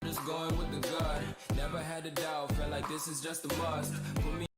just going with the gut. Never had a doubt, felt like this is just a must. Put me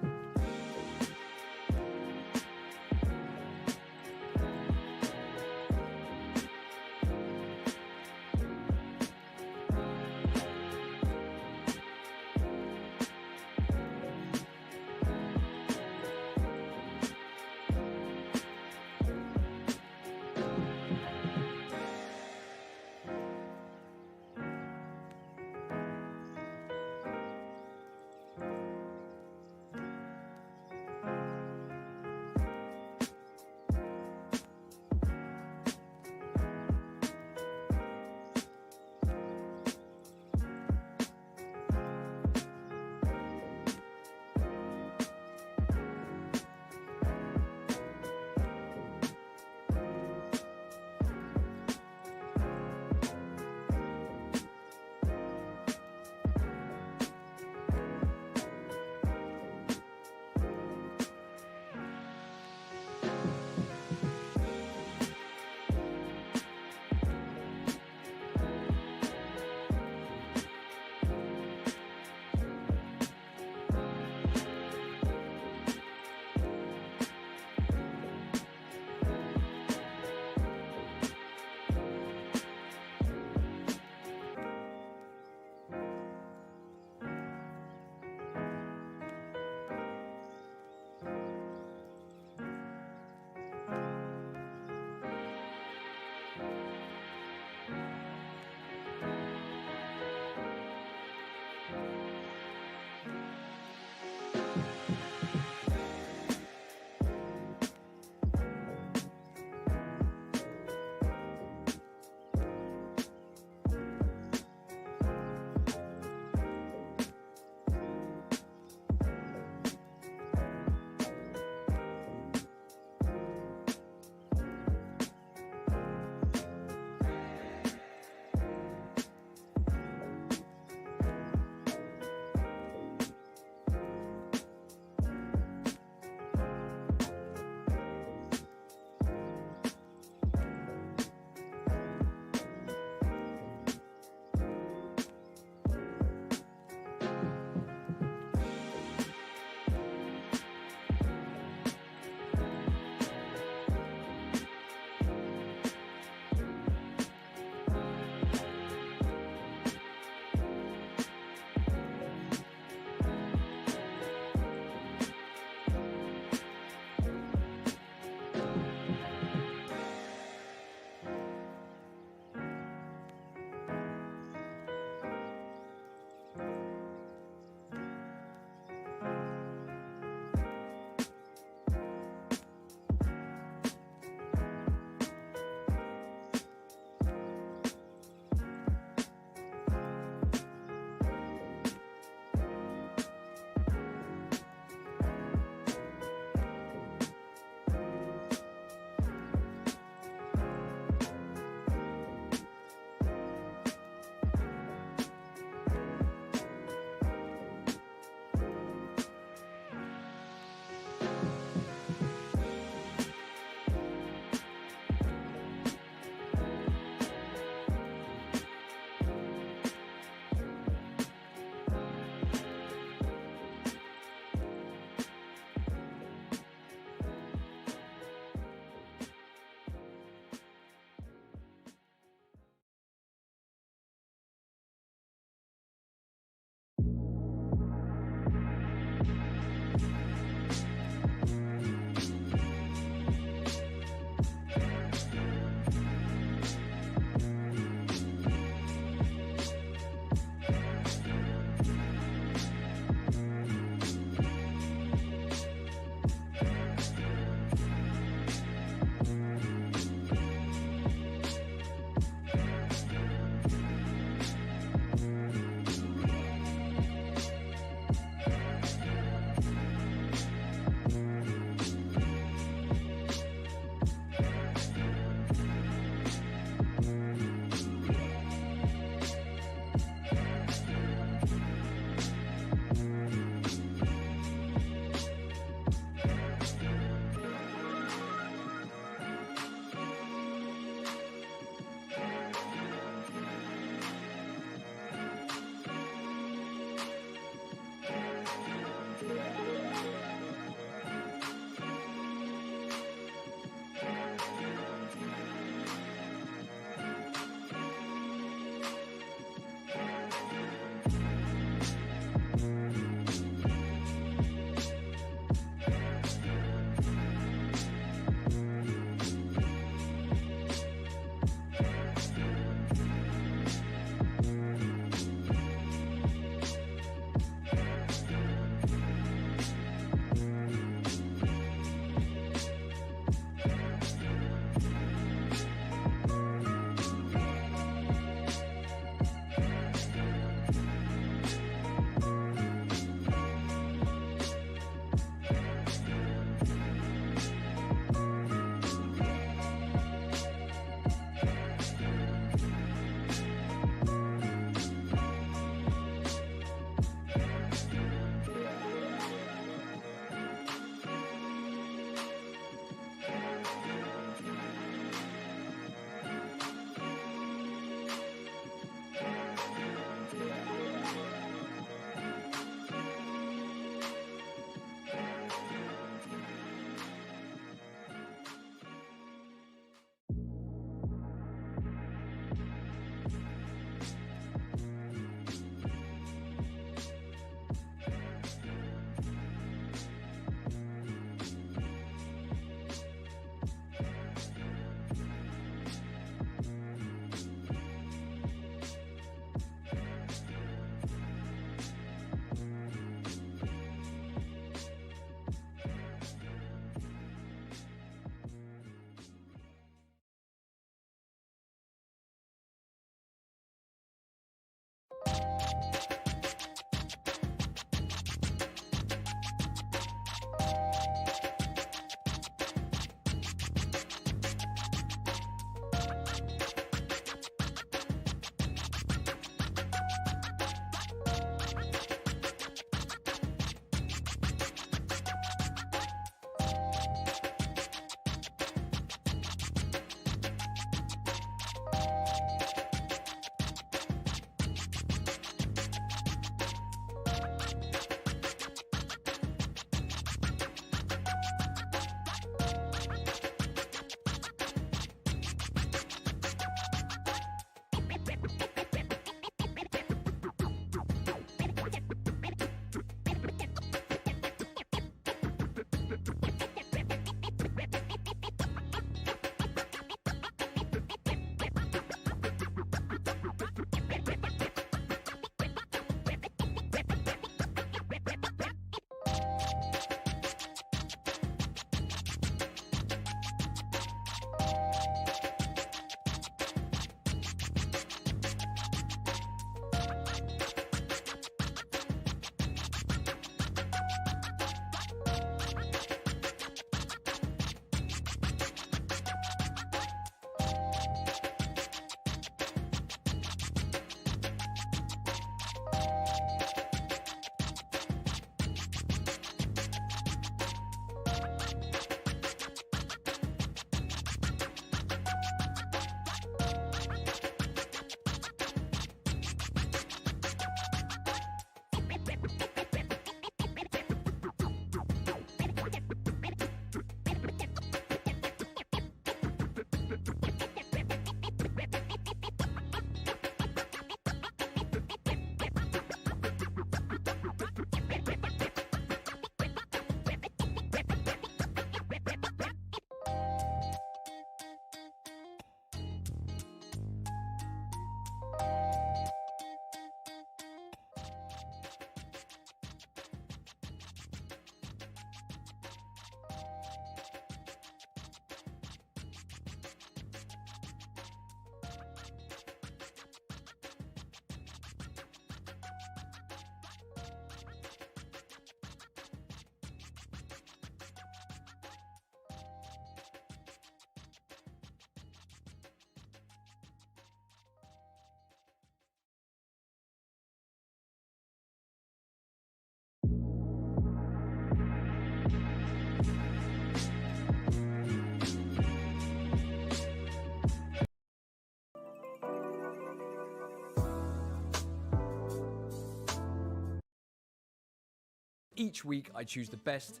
Each week I choose the best.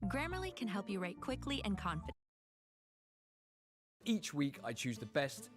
Grammarly can help you write quickly and confidently. Each week I choose the best.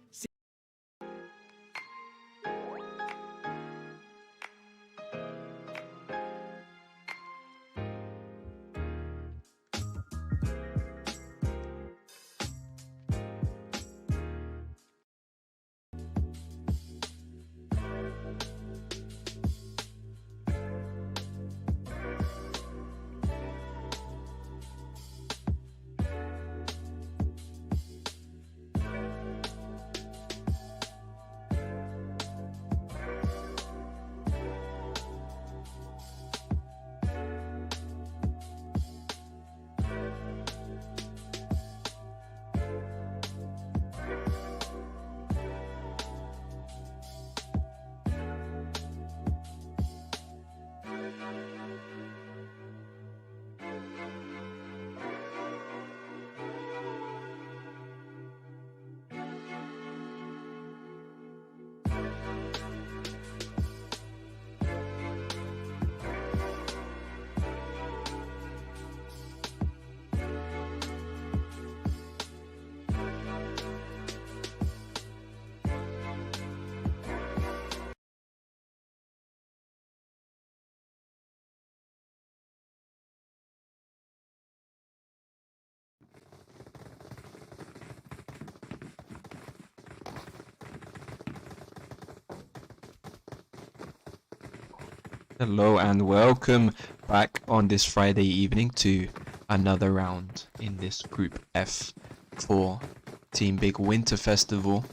Hello and welcome back on this Friday evening to another round in this Group F for Team Big Winter Festival.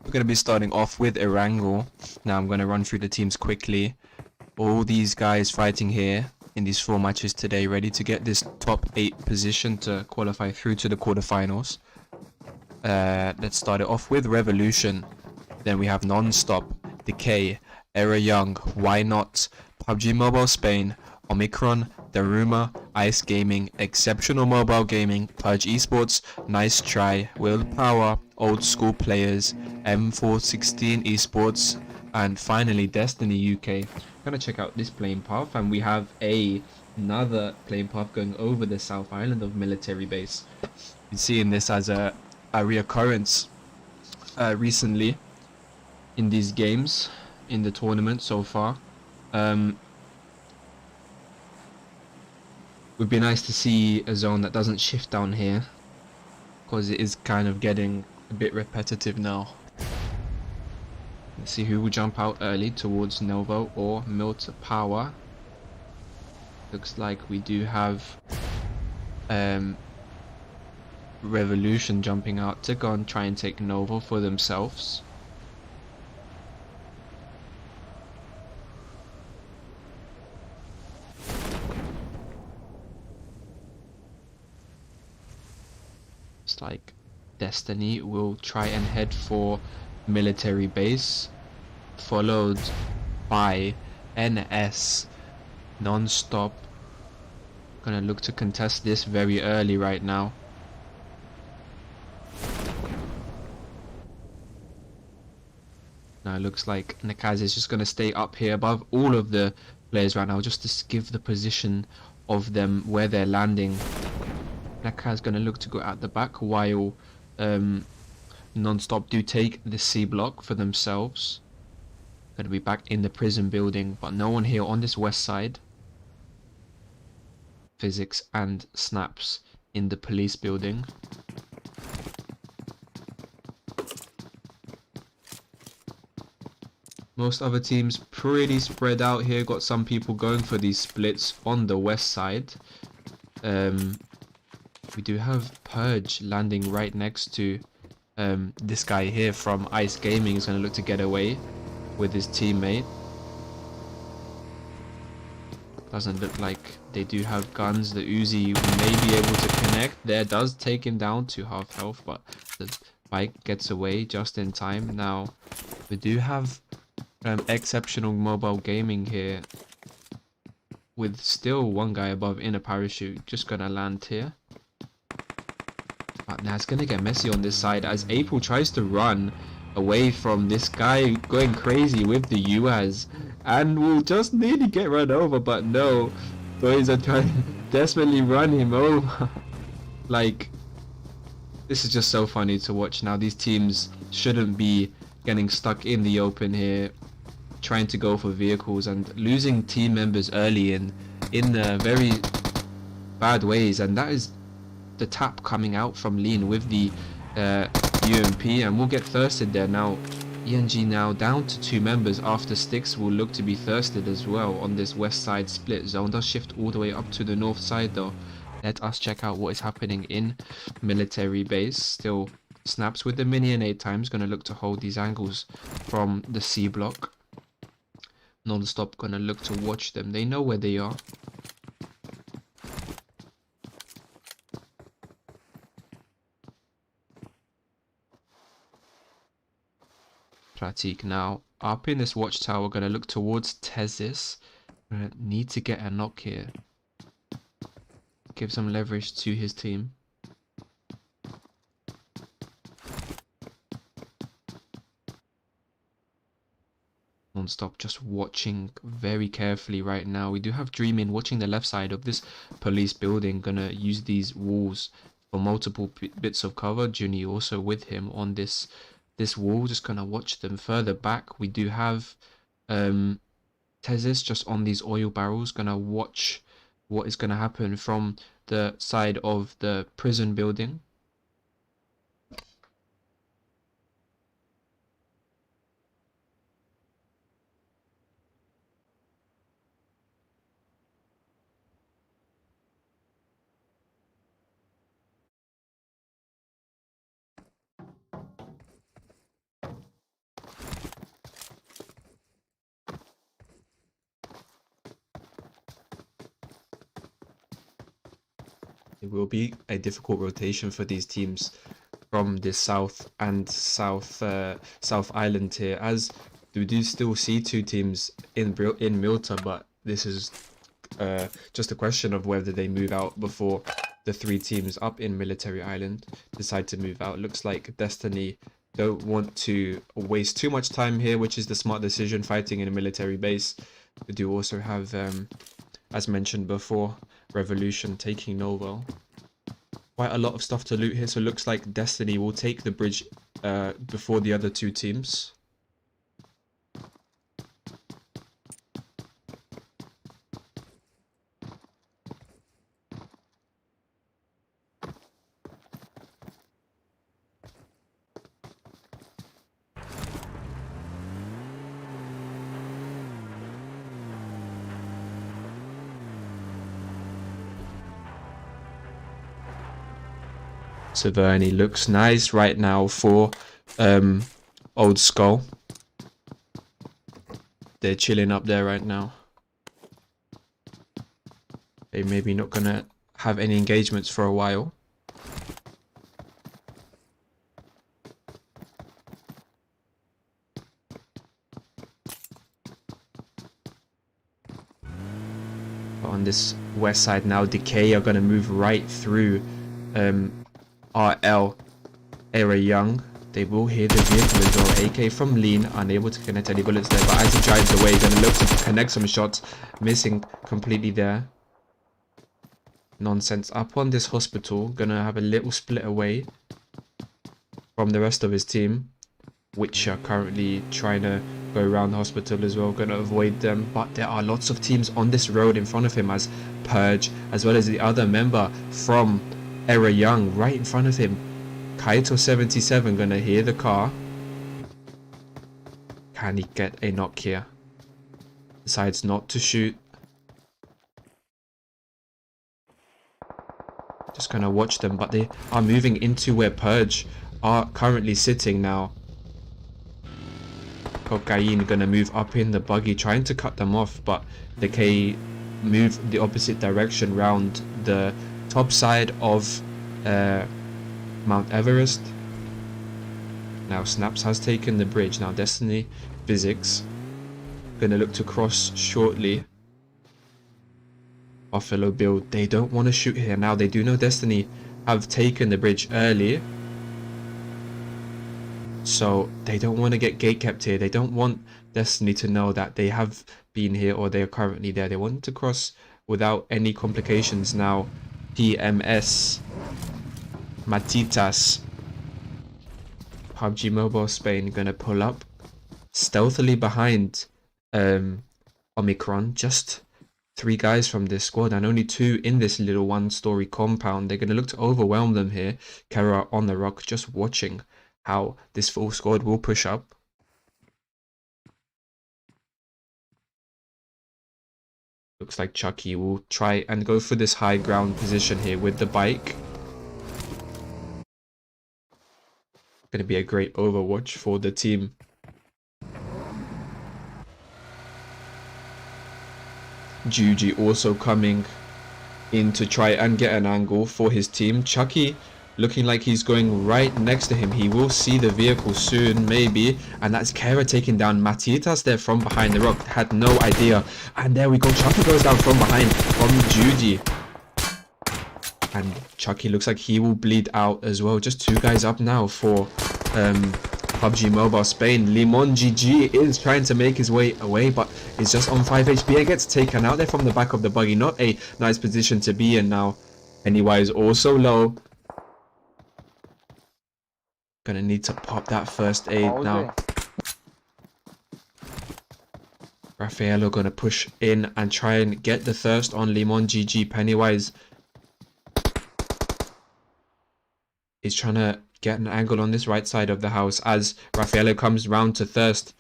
We're going to be starting off with Erangel. Now I'm going to run through the teams quickly. All these guys fighting here in these 4 matches today, ready to get this top 8 position to qualify through to the quarterfinals. Let's start it off with Revolution. Then we have Non-Stop, Decay, Era Young, Why Not, PUBG Mobile Spain, Omicron, Daruma, Ice Gaming, Exceptional Mobile Gaming, Purge Esports, Nice Try, Willpower, Oldskull Players, M416 Esports, and finally Destiny UK. I'm gonna check out this plane path, and we have another plane path going over the South Island of Military Base. Been seeing this as a reoccurrence recently in these games, in the tournament so far. Would be nice to see a zone that doesn't shift down here, because it is kind of getting a bit repetitive now. Let's see who will jump out early towards Novo or Milt Power. Looks like we do have Revolution jumping out to go and try and take Novo for themselves. Looks like Destiny will try and head for Military Base, followed by NS. Non-Stop gonna look to contest this very early right now. Now it looks like Nakaz is just gonna stay up here above all of the players right now, just to give the position of them where they're landing. Nakaz gonna look to go at the back while Non-Stop do take the C block for themselves. Gonna be back in the prison building, but no one here on this west side. Physics and Snaps in the police building. Most other teams pretty spread out here. Got some people going for these splits on the west side. We do have Purge landing right next to this guy here from Ice Gaming. Is going to look to get away with his teammate. Doesn't look like they do have guns. The Uzi may be able to connect. There does take him down to half health, but the bike gets away just in time. Now we do have Exceptional Mobile Gaming here, with still one guy above in a parachute, just gonna land here. now it's gonna get messy on this side as April tries to run away from this guy going crazy with the UAZ, and will just nearly get run over, but no, boys are trying to desperately run him over. Like, this is just so funny to watch. Now these teams shouldn't be getting stuck in the open here, trying to go for vehicles and losing team members early in very bad ways. And that is the tap coming out from Lean with the UMP, and we'll get thirsted there. Now ENG now down to 2 members after Sticks will look to be thirsted as well on this west side split zone. Does shift all the way up to the north side though. Let us check out what is happening in military base. Still Snaps with the minion 8 times, gonna look to hold these angles from the C block. Non-stop gonna look to watch them. They know where they are. Pratik now up in this watchtower, gonna look towards Tezis. Gonna need to get a knock here. Give some leverage to his team. Non-stop just watching very carefully right now. We do have Dreamin watching the left side of this police building, gonna use these walls for multiple bits of cover. Junie also with him on this wall, just gonna watch them further back. We do have Tezis just on these oil barrels, gonna watch what is gonna happen from the side of the prison building. It will be a difficult rotation for these teams from this south and south island here, as we do still see 2 teams in Milta, but this is just a question of whether they move out before the 3 teams up in Military Island decide to move out. Looks like Destiny don't want to waste too much time here, which is the smart decision, fighting in a military base. We do also have, as mentioned before, Revolution taking Nova. Quite a lot of stuff to loot here, so it looks like Destiny will take the bridge before the other 2 teams. Severny looks nice right now for Oldskull. They're chilling up there right now. They maybe not gonna have any engagements for a while. But on this west side now, Decay are gonna move right through RL Era Young. They will hear the vehicle as well. AK from Lean, unable to connect any bullets there, but as he drives away, gonna look to connect some shots, missing completely there. Nonsense up on this hospital, gonna have a little split away from the rest of his team, which are currently trying to go around the hospital as well, gonna avoid them. But there are lots of teams on this road in front of him, as Purge, as well as the other member from Era Young right in front of him. Kaito 77 gonna hear the car. Can he get a knock here? Decides not to shoot. Just gonna watch them, but they are moving into where Purge are currently sitting now. Cocaine gonna move up in the buggy, trying to cut them off, but Decay move the opposite direction round the top side of Mount Everest. Now Snaps has taken the bridge. Now Destiny Physics gonna look to cross shortly. Buffalo Bill, they don't want to shoot here. Now they do know Destiny have taken the bridge early. So they don't want to get gate kept here. They don't want Destiny to know that they have been here or they are currently there. They want to cross without any complications now. PMS Matitas PUBG Mobile Spain gonna pull up stealthily behind Omicron. Just 3 guys from this squad and only 2 in this little 1-story compound. They're gonna look to overwhelm them here. Kara on the rock, just watching how this full squad will push up. Looks like Chucky will try and go for this high ground position here with the bike. Going to be a great overwatch for the team. Juji also coming in to try and get an angle for his team. Chucky looking like he's going right next to him. He will see the vehicle soon, maybe. And that's Kara taking down Matitas there from behind the rock. Had no idea. And there we go. Chucky goes down from behind from Juji. And Chucky looks like he will bleed out as well. Just 2 guys up now for PUBG Mobile Spain. Limon GG is trying to make his way away, but he's just on 5 HP and gets taken out there from the back of the buggy. Not a nice position to be in now. Pennywise also low. Gonna need to pop that first aid now. Raffaello gonna push in and try and get the thirst on Limon GG. Pennywise is trying to get an angle on this right side of the house as Raffaello comes round to thirst.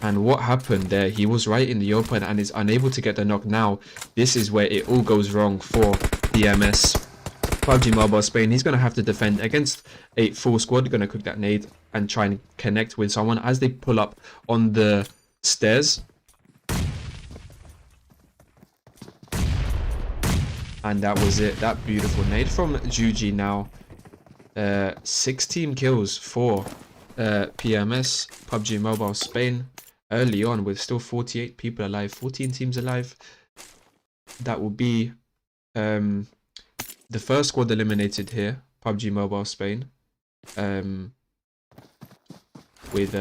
And what happened there? He was right in the open and is unable to get the knock. Now this is where it all goes wrong for DMS. PUBG Mobile Spain, he's going to have to defend against a full squad. Going to cook that nade and try and connect with someone as they pull up on the stairs. And that was it. That beautiful nade from Juji now. 16 kills for PMS, PUBG Mobile Spain. Early on with still 48 people alive, 14 teams alive. That will be the first squad eliminated here, PUBG Mobile Spain, with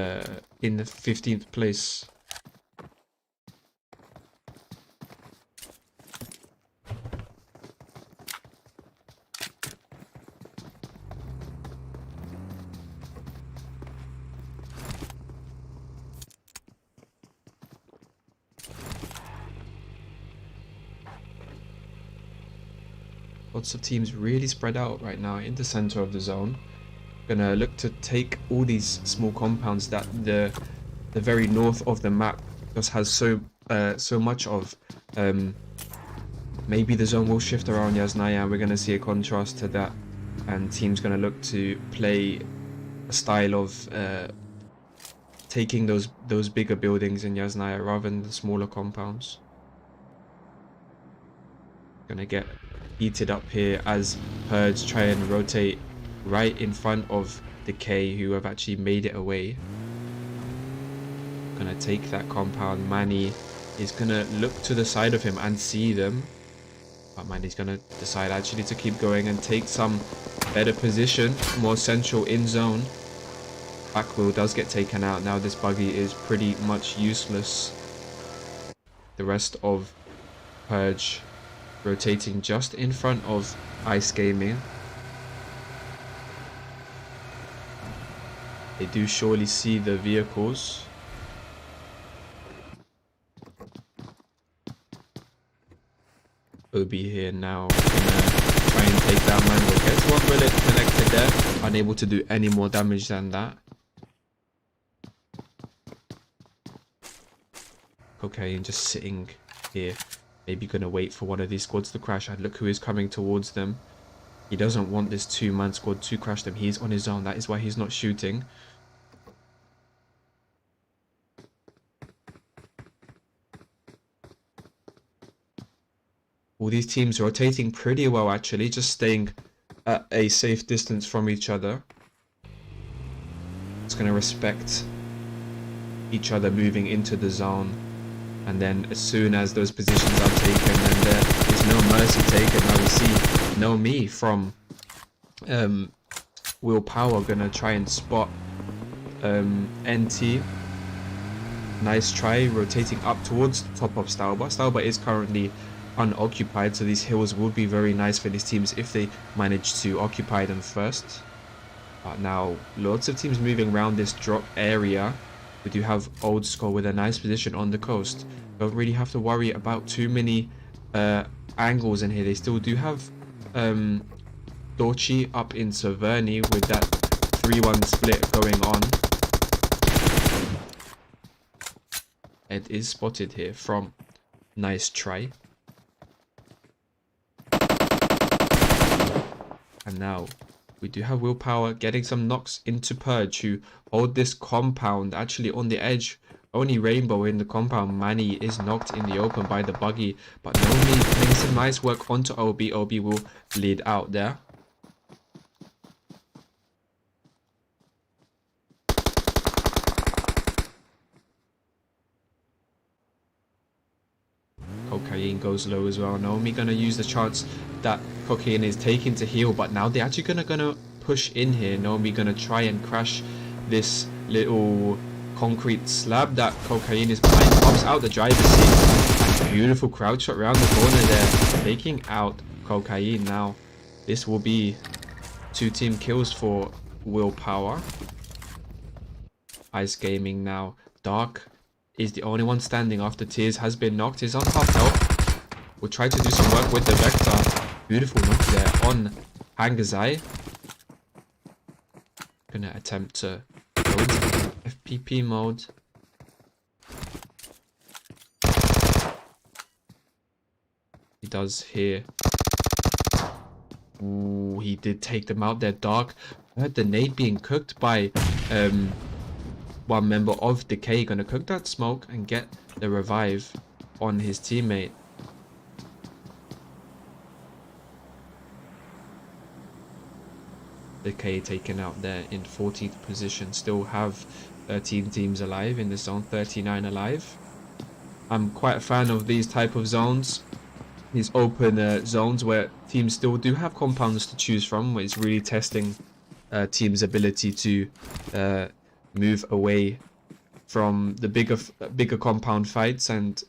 in the 15th place. Lots of teams really spread out right now in the center of the zone. Gonna look to take all these small compounds that the very north of the map just has so much of. Maybe the zone will shift around Yasnaya and we're gonna see a contrast to that, and teams gonna look to play a style of taking those bigger buildings in Yasnaya rather than the smaller compounds. Gonna get heated up here as Purge try and rotate right in front of Decay, who have actually made it away. Gonna take that compound. Manny is gonna look to the side of him and see them, but Manny's gonna decide actually to keep going and take some better position, more central in zone. Backwheel does get taken out. Now this buggy is pretty much useless. The rest of Purge rotating just in front of Ice Gaming. They do surely see the vehicles. Obi here now gonna try and take down Mango. Gets 1 bullet connected there. Unable to do any more damage than that. Cocaine just sitting here. Maybe gonna wait for one of these squads to crash. And look who is coming towards them. He doesn't want this 2-man squad to crash them. He's on his own. That is why he's not shooting. All these teams rotating pretty well actually. Just staying at a safe distance from each other. It's gonna respect each other moving into the zone. And then as soon as those positions are taken, then there is no mercy taken. Now we see No Me from Willpower gonna try and spot NT. Nice try, rotating up towards the top of SPACEBAR. SPACEBAR is currently unoccupied, so these hills would be very nice for these teams if they manage to occupy them first. But now lots of teams moving around this drop area. We do have Oldskull with a nice position on the coast. Don't really have to worry about too many angles in here. They still do have Dorchi up in Severny with that 3-1 split going on. It is spotted here from Nice Try. And now we do have Willpower getting some knocks into Purge, who hold this compound actually on the edge. Only Rainbow in the compound. Manny is knocked in the open by the buggy, but Nomi playing some nice work onto OB. OB will lead out there. Cocaine goes low as well. Naomi gonna use the chance that Cocaine is taking to heal, but now they're actually gonna push in here. Naomi gonna try and crash this little concrete slab that Cocaine is behind. Pops out the driver's seat. And beautiful crowd shot around the corner there, taking out Cocaine. Now this will be 2 team kills for Willpower. Ice Gaming now. Dark is the only one standing after Tears has been knocked. He's on half health. We'll try to do some work with the Vector. Beautiful knock there on Hangazai. Gonna attempt to go into FPP mode. He does here. Ooh, he did take them out there. Dark. I heard the nade being cooked by one member of Decay. Gonna cook that smoke and get the revive on his teammate. Decay taken out there in 14th position. Still have 13 teams alive in the zone, 39 alive. I'm quite a fan of these type of zones, these open zones where teams still do have compounds to choose from, where it's really testing teams' ability to move away from the bigger compound fights and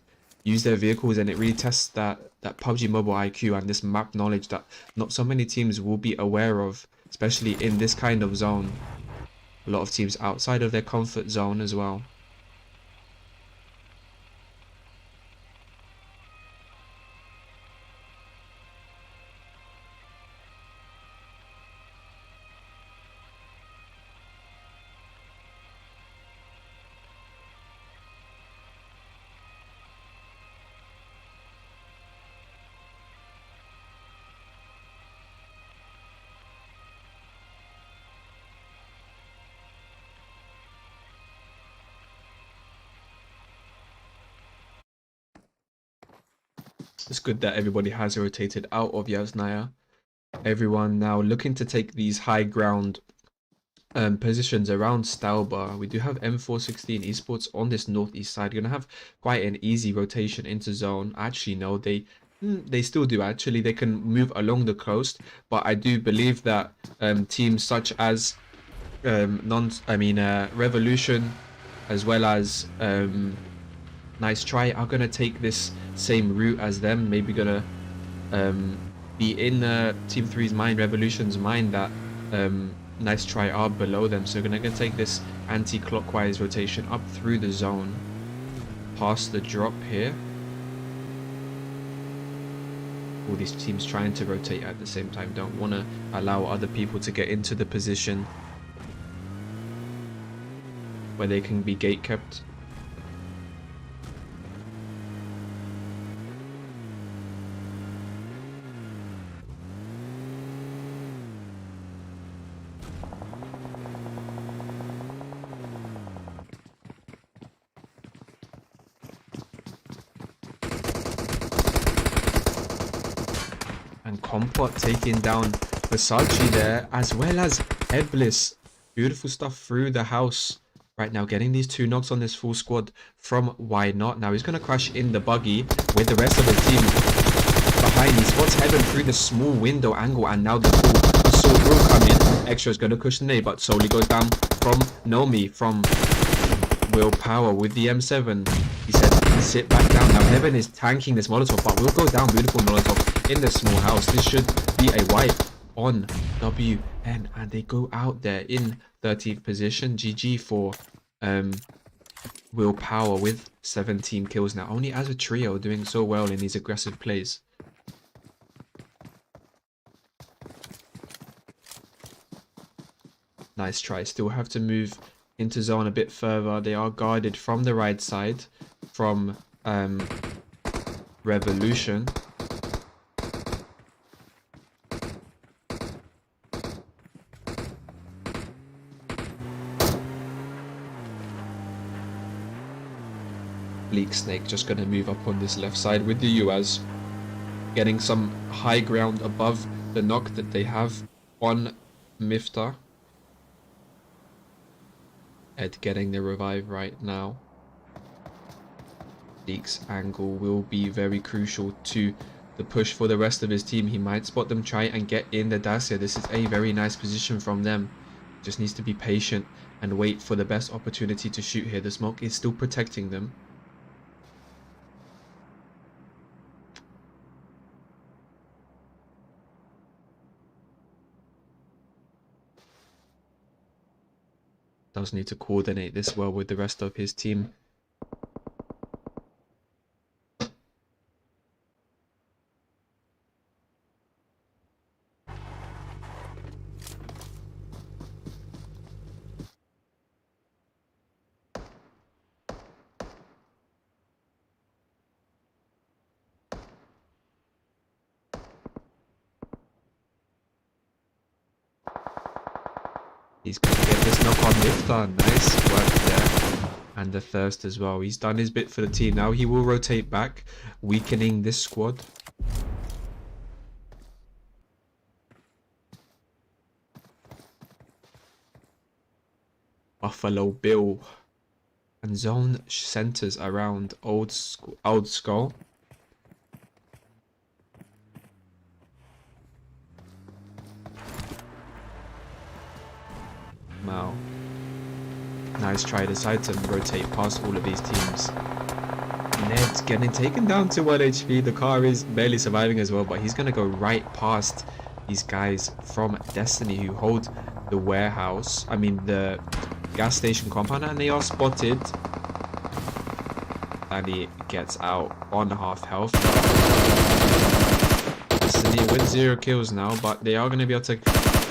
use their vehicles, and it really tests that PUBG Mobile IQ and this map knowledge that not so many teams will be aware of, especially in this kind of zone. A lot of teams outside of their comfort zone as well. It's good that everybody has rotated out of Yasnaya. Everyone now looking to take these high ground positions around SPACEBAR. We do have M416 Esports on this northeast side. You're gonna have quite an easy rotation into zone. Actually, no, they still do. Actually, they can move along the coast, but I do believe that teams such as Revolution, as well as Nice Try, are gonna take this same route as them. Maybe gonna be in Team 3's mind, Revolution's mind, that Nice Try are below them. So gonna take this anti-clockwise rotation up through the zone, past the drop here. All these teams trying to rotate at the same time, don't want to allow other people to get into the position where they can be gate kept. And Compot taking down Versace there, as well as Headbliss. Beautiful stuff through the house Right now, getting these 2 knocks on this full squad from Why Not. Now he's going to crash in the buggy with the rest of his team behind. He spots Heaven through the small window angle, and now the full assault will come in. Extra is going to push the nade, but slowly goes down from Nomi, from Willpower with the M7. He said, sit back down. Now Heaven is tanking this Molotov, but will go down. Beautiful Molotov in the small house. This should be a wipe on WN, and they go out there in 13th position. GG for Willpower with 17 kills now. Only as a trio doing so well in these aggressive plays. Nice try. Still have to move into zone a bit further. They are guarded from the right side from Revolution. Bleak Snake just going to move up on this left side with the UAZ, getting some high ground above the knock that they have on Mifta. Ed getting the revive right now. Bleak's angle will be very crucial to the push for the rest of his team. He might spot them, try and get in the Dacia. This is a very nice position from them. Just needs to be patient and wait for the best opportunity to shoot here. The smoke is still protecting them. Does need to coordinate this well with the rest of his team. He's going to get this knock on Mifta. Nice work there. And the Thirst as well. He's done his bit for the team. Now he will rotate back, weakening this squad. Buffalo Bill. And zone centers around Oldskull. Wow. Nice try. Decide to rotate past all of these teams. Ned's getting taken down to 1 HP. The car is barely surviving as well, but he's going to go right past these guys from Destiny who hold the warehouse. I mean, the gas station compound, and they are spotted. And he gets out on half health. Destiny with 0 kills now, but they are going to be able to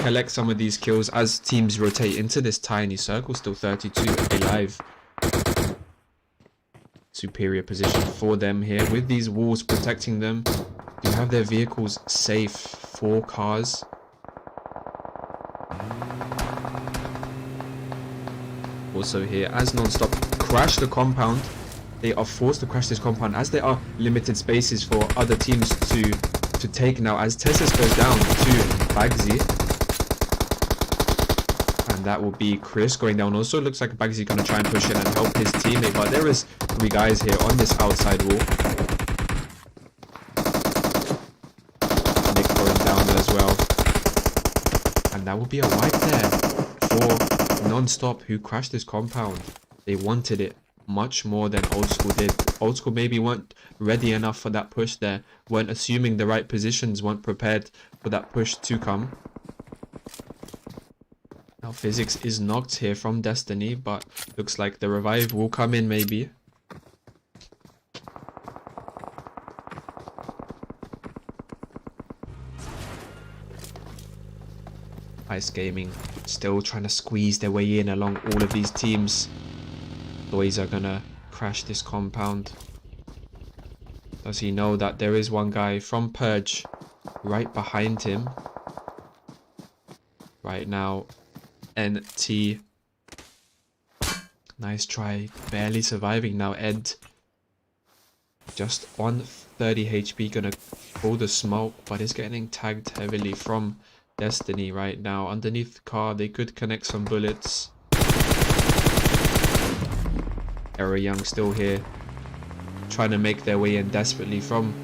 collect some of these kills as teams rotate into this tiny circle. Still 32 alive. Superior position for them here with these walls protecting them. You have their vehicles safe. 4 cars. Also here as Non-Stop crash the compound. They are forced to crash this compound as there are limited spaces for other teams to take now, as Tessus goes down to Bagsy. And that will be Chris going down. Also looks like Bagsy going to try and push in and help his teammate, but there is 3 guys here on this outside wall. Nick going down there as well. And that will be a wipe there for Non-Stop, who crashed this compound. They wanted it much more than Oldskull did. Oldskull maybe weren't ready enough for that push there, weren't assuming the right positions, weren't prepared for that push to come. Now Physics is knocked here from Destiny, but looks like the revive will come in maybe. Ice Gaming still trying to squeeze their way in along all of these teams. Boys are gonna crash this compound. Does he know that there is one guy from Purge right behind him? Right now, NT. Nice try. Barely surviving now. Ed just on 30 HP. Gonna pull the smoke, but is getting tagged heavily from Destiny right now. Underneath the car, they could connect some bullets. Era Young still here, trying to make their way in desperately from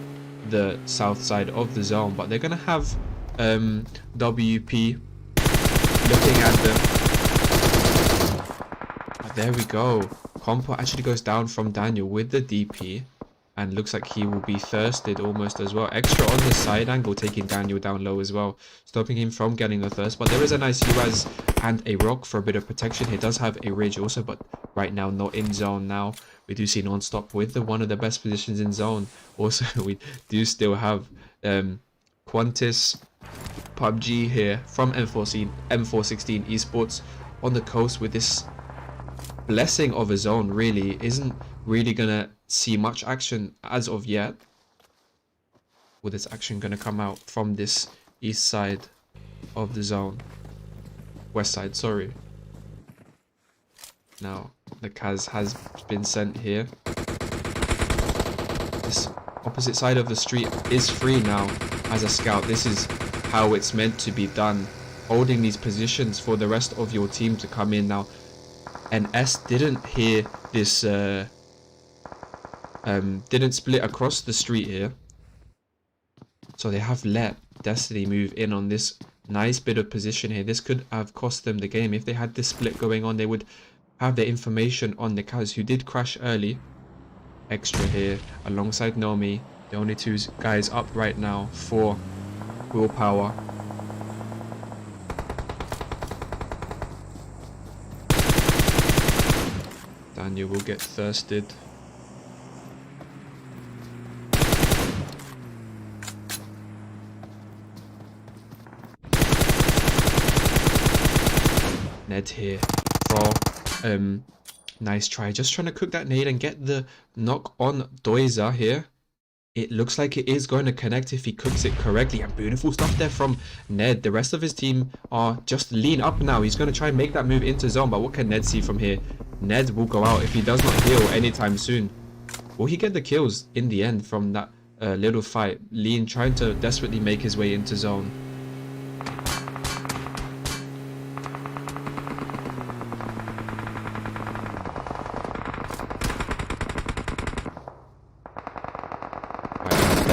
the south side of the zone, but they're gonna have WP looking at them. But there we go. Compo actually goes down from Daniel with the DP, and looks like he will be thirsted almost as well. Extra on the side angle, taking Daniel down low as well, stopping him from getting the thirst. But there is a nice UAZ and a rock for a bit of protection. He does have a ridge also, but right now not in zone. Now we do see non-stop with one of the best positions in zone. Also, we do still have Quantis PUBG here from M416 Esports on the coast with this blessing of a zone. Really isn't really gonna see much action as of yet. With this action gonna come out from this east side of the zone, west side, sorry. Now the Kaz has been sent here. This opposite side of the street is free now as a scout. This is how it's meant to be done, holding these positions for the rest of your team to come in now. And S didn't hear this didn't split across the street here, so they have let dstny move in on this nice bit of position here. This could have cost them the game. If they had this split going on, they would have the information on the Kaz, who did crash early. Extra here alongside Nomi, the only two guys up right now for Willpower. Daniel will get thirsted. Ned here for nice try, just trying to cook that nade and get the knock on Doiza here. It looks like it is going to connect if he cooks it correctly, and beautiful stuff there from Ned. The rest of his team are just lean up now. He's going to try and make that move into zone, but what can Ned see from here? Ned will go out if he does not heal anytime soon. Will he get the kills in the end from that little fight? Lean trying to desperately make his way into zone.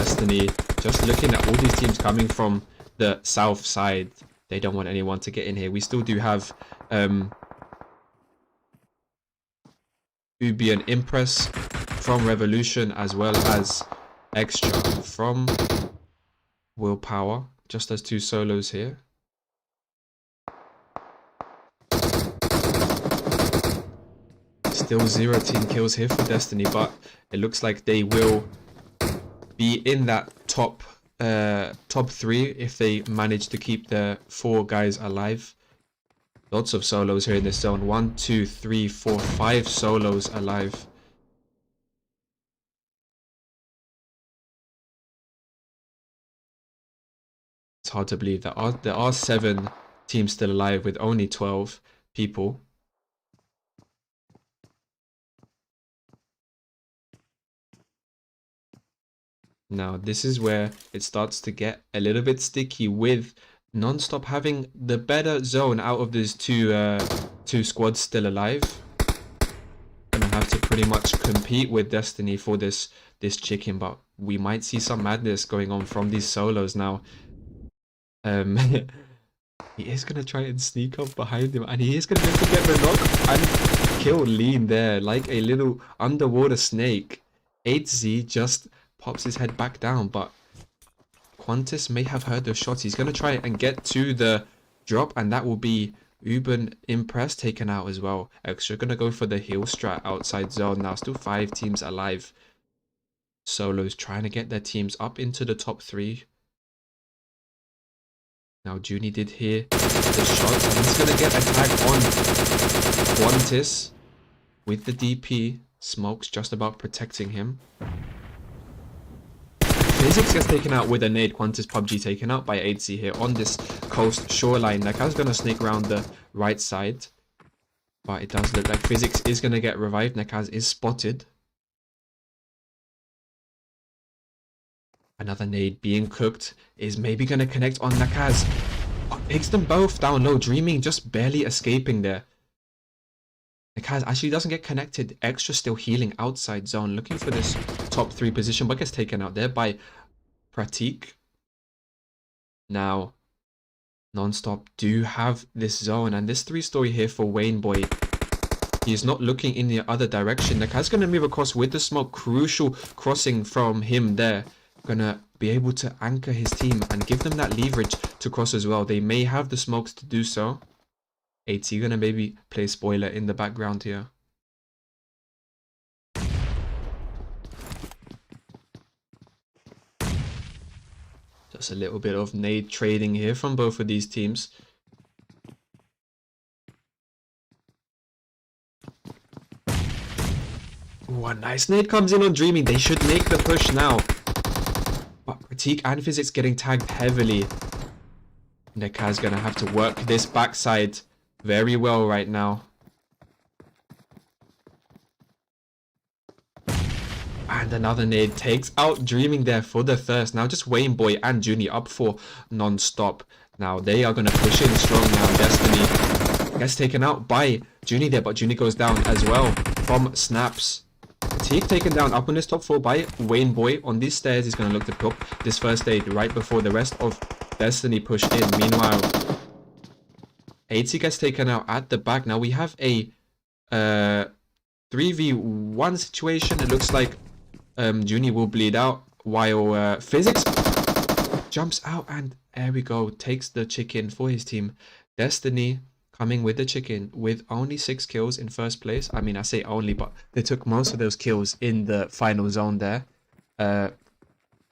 dstny just looking at all these teams coming from the south side. They don't want anyone to get in here. We still do have Ubi and Impress from Revolution, as well as Extra from Willpower, just as two solos here. Still 0 team kills here for dstny, but it looks like they will be in that top 3 if they manage to keep the 4 guys alive. Lots of solos here in this zone. 1, 2, 3, 4, 5 solos alive. It's hard to believe that there are 7 teams still alive with only 12 people. Now this is where it starts to get a little bit sticky, with non-stop having the better zone out of these two squads still alive. Gonna have to pretty much compete with dstny for this chicken, but we might see some madness going on from these solos now. He is gonna try and sneak up behind him, and he is gonna have to get the knock and kill Lean there like a little underwater snake. 8Z just pops his head back down, but Quantis may have heard those shots. He's going to try and get to the drop, and that will be Uben Impress taken out as well. Extra going to go for the heal strat outside zone now. Still 5 teams alive. Solos trying to get their teams up into the top 3. Now Junie did hear the shots, and he's going to get a tag on Quantis with the DP. Smokes just about protecting him. Physics gets taken out with a nade. Quantis PUBG taken out by 8Z here on this coast shoreline. Naka's going to snake around the right side, but it does look like Physics is going to get revived. Nakaz is spotted. Another nade being cooked is maybe going to connect on Nakaz. Oh, takes them both down low. Dreaming just barely escaping there. The Kaz actually doesn't get connected. Extra still healing outside zone. Looking for this top 3 position, but gets taken out there by Pratik. Now, Non-Stop do have this zone. And this 3-story here for Wayne Boy. He's not looking in the other direction. The Kaz going to move across with the smoke. Crucial crossing from him there. Going to be able to anchor his team and give them that leverage to cross as well. They may have the smokes to do so. AT gonna maybe play spoiler in the background here. Just a little bit of nade trading here from both of these teams. Ooh, a nice nade comes in on Dreaming. They should make the push now. But Pratik and Physics getting tagged heavily. Neka's gonna have to work this backside very well right now. And another nade takes out Dreaming there for the thirst. Now just Wayne Boy and Junie up for Non-Stop. Now they are going to push in strong now. Destiny gets taken out by Junie there, but Junie goes down as well from Snaps. Fatigue taken down up on this top 4 by Wayne Boy. On these stairs, he's going to look to pick up this first aid right before the rest of Destiny push in. Meanwhile, 80 gets taken out at the back. Now we have a 3v1 situation. It looks like Junie will bleed out while Physics jumps out, and there we go, takes the chicken for his team. Destiny coming with the chicken with only 6 kills in first place. I mean, I say only, but they took most of those kills in the final zone there.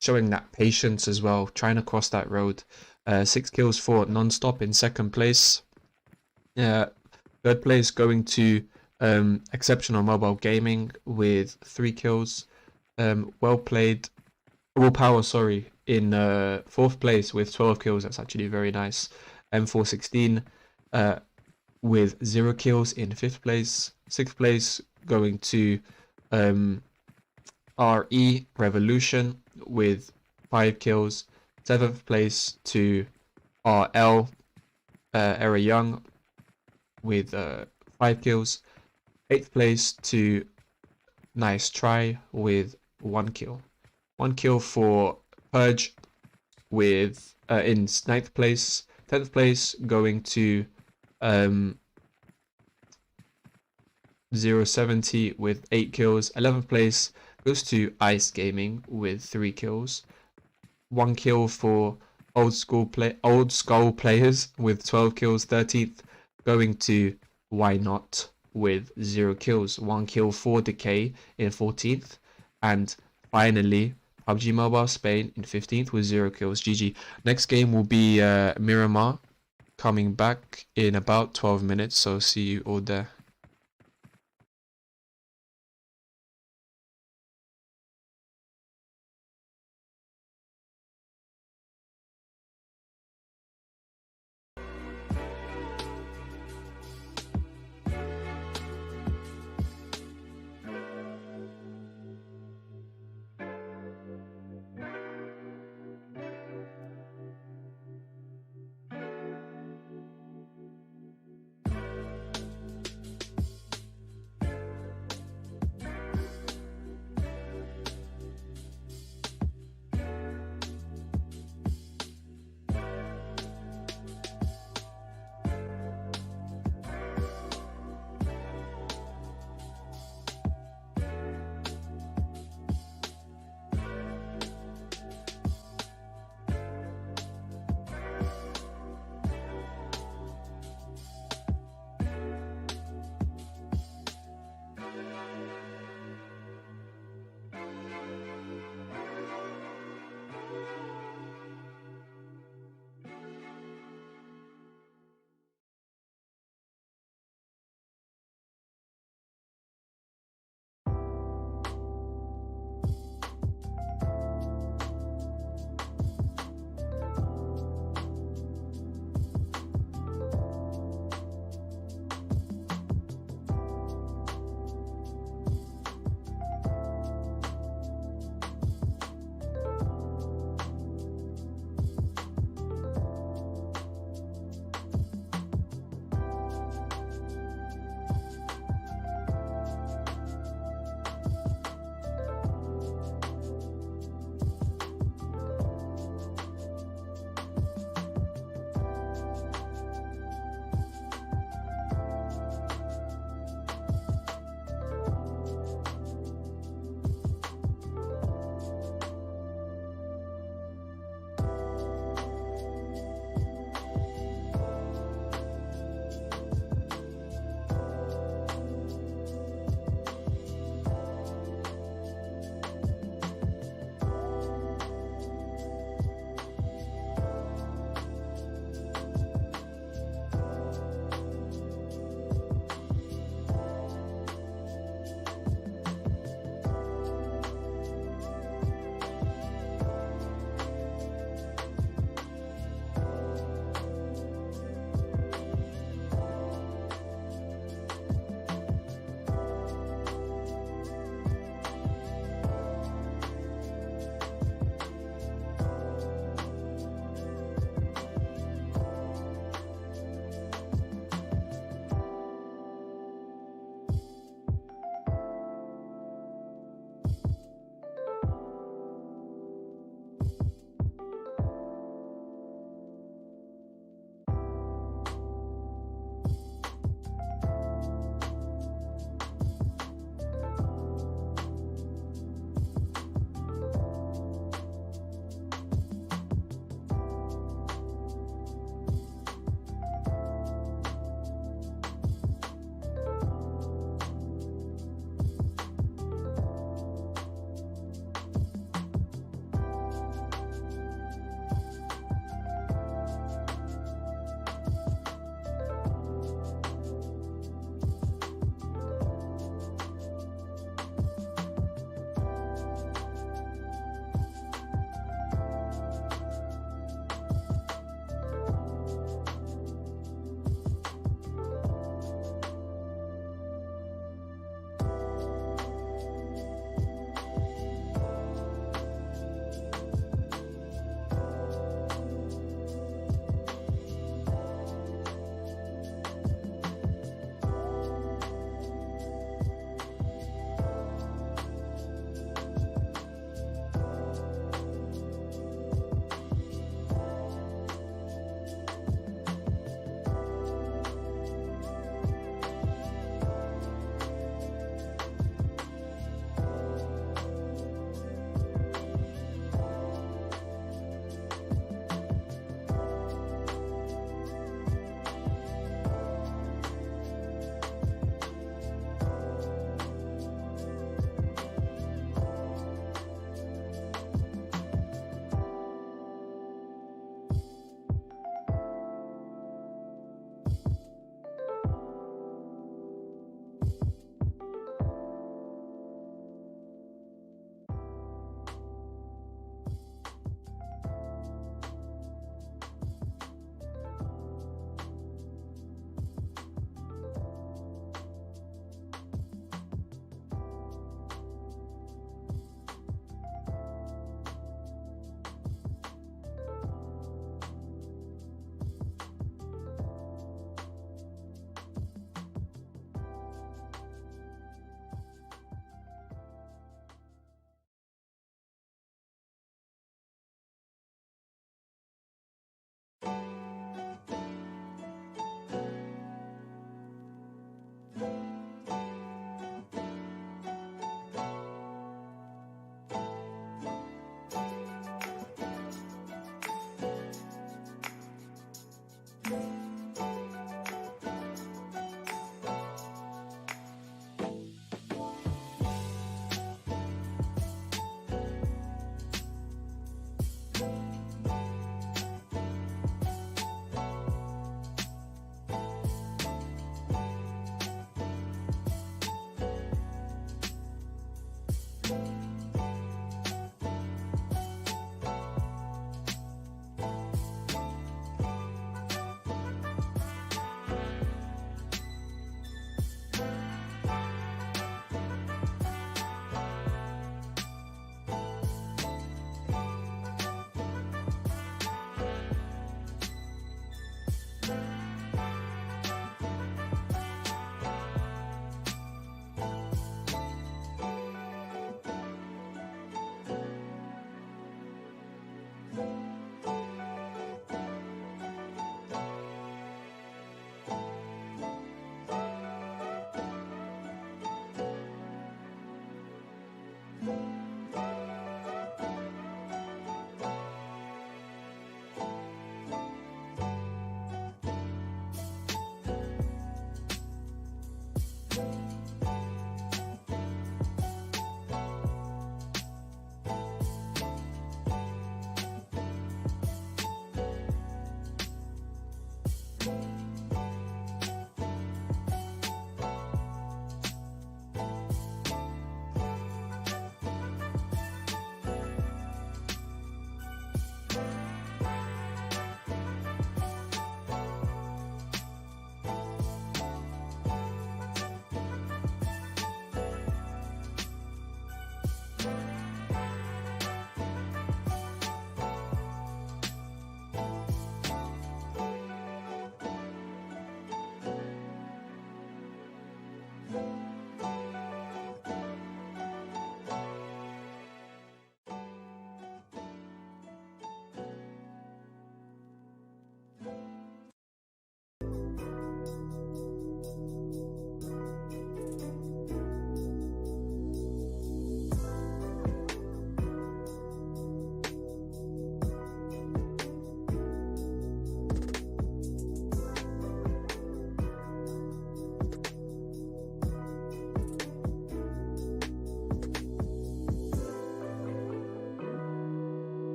Showing that patience as well, trying to cross that road. 6 kills for Non-Stop in second place. Third place going to Exceptional Mobile Gaming with 3 kills. Well played. Willpower, sorry, in 4th place with 12 kills. That's actually very nice. M416 with 0 kills in 5th place. 6th place going to RE Revolution with 5 kills. 7th place to RL Era Young with 5 kills. 8th place to Nice Try with 1 kill. 1 kill for Purge with in 9th place. 10th place going to 070 with 8 kills. 11th place goes to Ice Gaming with 3 kills. 1 kill for Oldskull Players with 12 kills. 13th going to Why Not with 0 kills. 1 kill for Decay in 14th. And finally, PUBG Mobile Spain in 15th with 0 kills. GG. Next game will be Miramar coming back in about 12 minutes. So see you all there.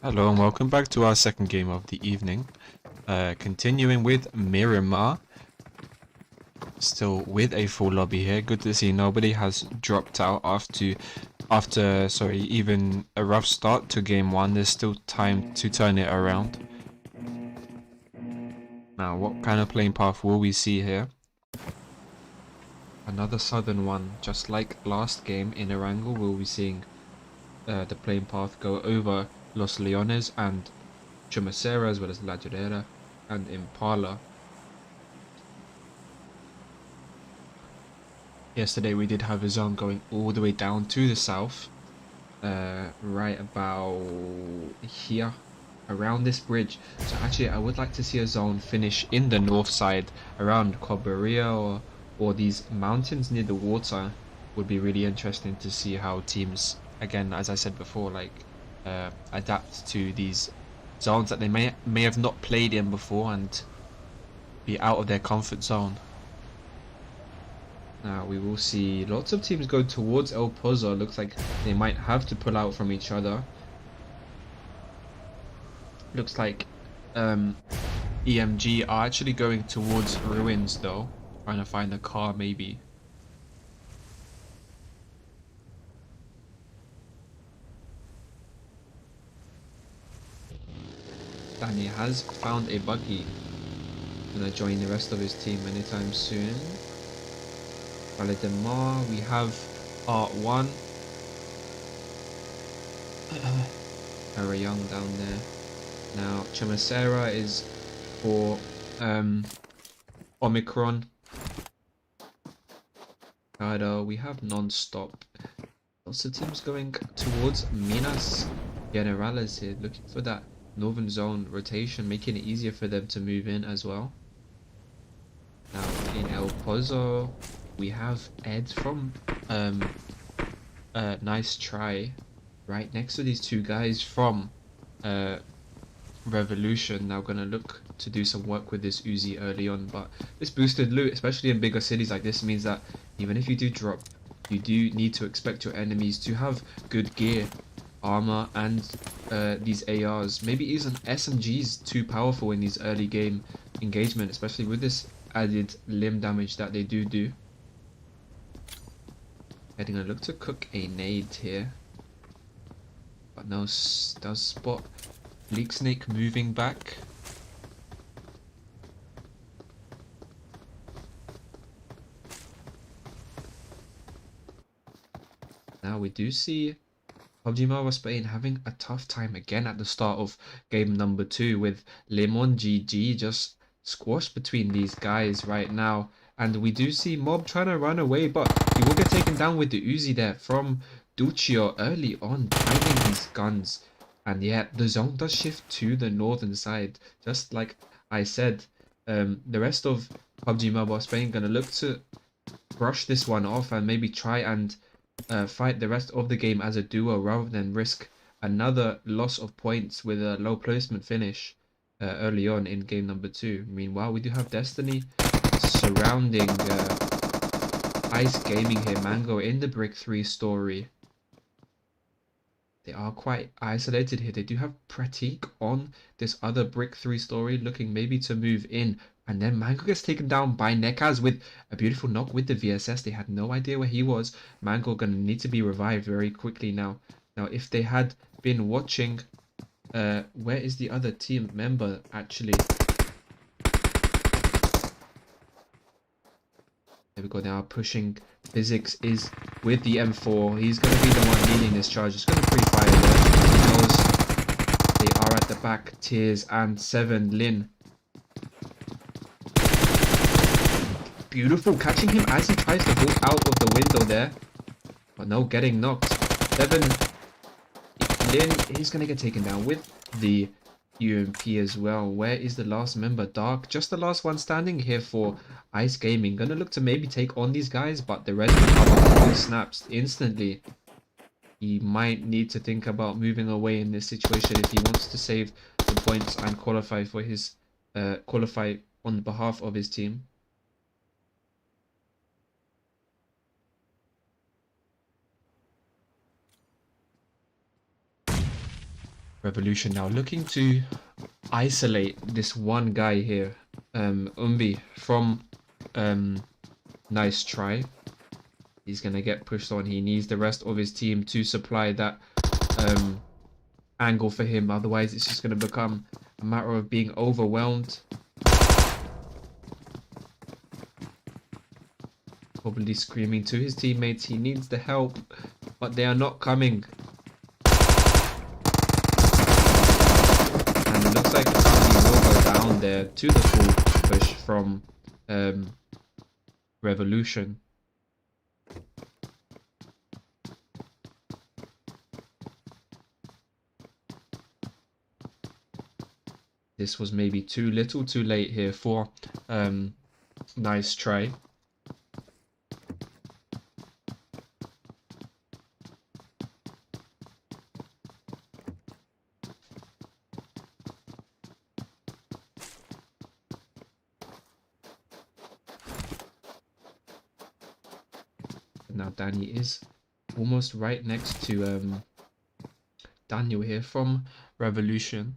Hello and welcome back to our second game of the evening. Continuing with Miramar. Still with a full lobby here. Good to see nobody has dropped out after even a rough start to game one. There's still time to turn it around. Now, what kind of playing path will we see here? Another southern one, just like last game in Erangel. We'll be seeing the playing path go over Los Leones and Chumacera, as well as La Llorera and Impala. Yesterday we did have a zone going all the way down to the south, right about here, around this bridge. So actually I would like to see a zone finish in the north side around Coberia or these mountains near the water. Would be really interesting to see how teams, again, as I said before, like adapt to these zones that they may have not played in before and be out of their comfort zone. Now we will see lots of teams go towards El Pozo. Looks like they might have to pull out from each other. Looks like EMG are actually going towards ruins though, trying to find a car maybe. Danny has found a buggy. Gonna join the rest of his team anytime soon. Valedemar, we have R1. Very young down there. Now Chumacera is for Omicron. We have non-stop. Lots of teams going towards Minas Generales here, looking for that northern zone rotation, making it easier for them to move in as well. Now in El Pozo we have Ed from Nice Try right next to these two guys from Revolution. Now gonna look to do some work with this Uzi early on, but this boosted loot, especially in bigger cities like this, means that even if you do drop, you do need to expect your enemies to have good gear, armor, and these ARs. Maybe even SMGs too powerful in these early game engagement, especially with this added limb damage that they do. Heading a look to cook a nade here, but no, does spot Leak Snake moving back. Now we do see PUBG Mobile Spain having a tough time again at the start of game number 2, with Lemon GG just squashed between these guys right now. And we do see Mob trying to run away, but he will get taken down with the Uzi there from Duccio early on, timing these guns. And yeah, the zone does shift to the northern side, just like I said. The rest of PUBG Mobile Spain gonna look to brush this one off and maybe try and fight the rest of the game as a duo rather than risk another loss of points with a low placement finish early on in game number 2. Meanwhile, we do have dstny surrounding Ice Gaming here, Mango in the Brick 3 story. They are quite isolated here. They do have Pratik on this other Brick 3 story, looking maybe to move in. And then Mango gets taken down by Nekaz with a beautiful knock with the VSS. They had no idea where he was. Mango gonna need to be revived very quickly now. Now, if they had been watching, where is the other team member actually? There we go. Now pushing. Physics is with the M4. He's going to be the one leading this charge. He's going to pre-fire there. He knows they are at the back. Tears and 7 Lin. Beautiful. Catching him as he tries to walk out of the window there. But no, getting knocked. 7 Lin, he's going to get taken down with the UMP as well. Where is the last member? Dark, just the last one standing here for Ice Gaming. Gonna look to maybe take on these guys, but the red cover snaps instantly. He might need to think about moving away in this situation if he wants to save the points and qualify for his qualify on behalf of his team. Revolution now looking to isolate this one guy here, Umbi from Nice Try. He's gonna get pushed on. He needs the rest of his team to supply that angle for him, otherwise it's just gonna become a matter of being overwhelmed. Probably screaming to his teammates he needs the help, but they are not coming. And it looks like Umbi will go down there to the full push from Revolution. This was maybe too little too late here for Nice Try. Now Danny is almost right next to Daniel here from Revolution.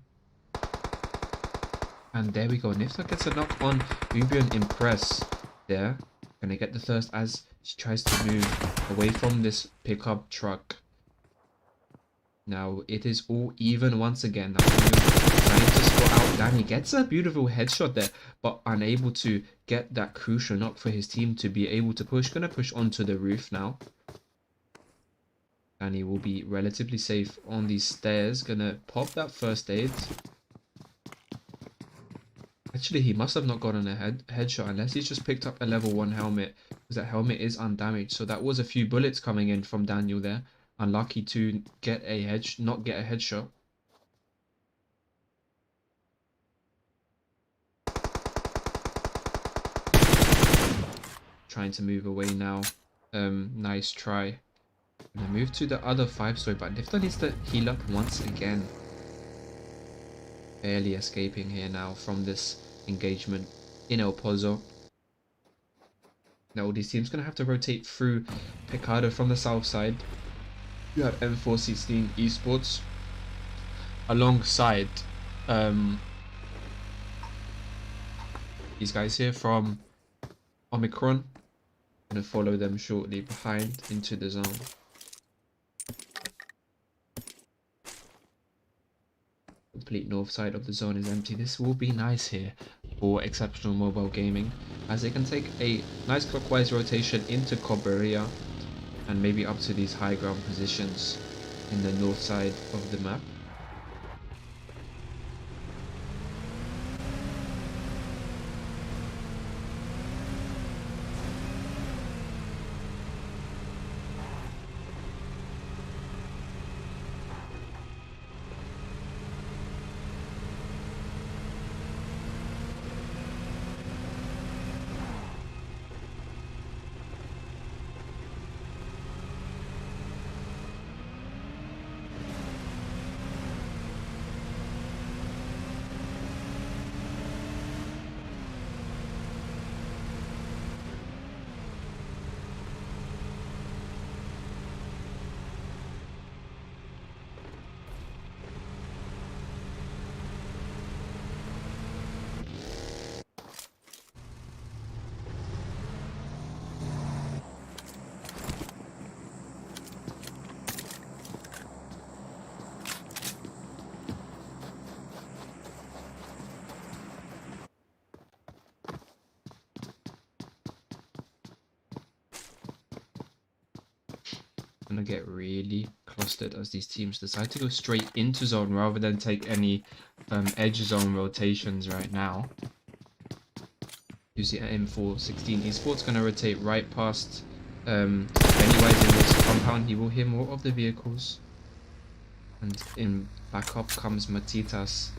And there we go. Nifta gets a knock on Ruby and Impress there. Gonna get the thirst as she tries to move away from this pickup truck. Now it is all even once again. Now trying to spot out Danny. Gets a beautiful headshot there, but unable to get that crucial knock for his team to be able to push. Gonna push onto the roof now. Danny will be relatively safe on these stairs. Gonna pop that first aid. Actually, he must have not gotten a headshot unless he's just picked up a level 1 helmet, because that helmet is undamaged. So that was a few bullets coming in from Daniel there. Unlucky to get a not get a headshot. Trying to move away now. Nice try. Gonna move to the other 5-story, but Nifta needs to heal up once again. Barely escaping here now from this engagement in El Pozo. Now all these teams gonna have to rotate through Picado from the south side. You have M416 Esports alongside these guys here from Omicron. Gonna follow them shortly behind into the zone. Complete north side of the zone is empty. This will be nice here for Exceptional Mobile Gaming, as they can take a nice clockwise rotation into Coberia and maybe up to these high ground positions in the north side of the map. Gonna get really clustered as these teams decide to go straight into zone rather than take any edge zone rotations right now. You see M416 Esports gonna rotate right past Pennywise in this compound. He will hear more of the vehicles, and in backup comes Matitas.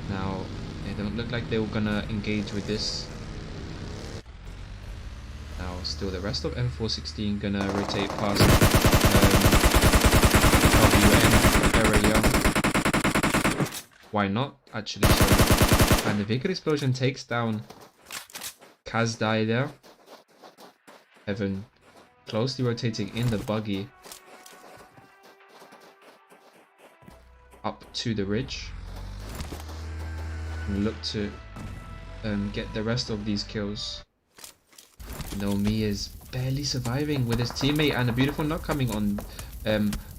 Now they don't look like they were gonna engage with this. Now still the rest of M416 gonna rotate past area. Why not actually? So, and the vehicle explosion takes down Kazdai there. Evan closely rotating in the buggy. up to the ridge and look to get the rest of these kills. Nomi is barely surviving with his teammate, and a beautiful knock coming on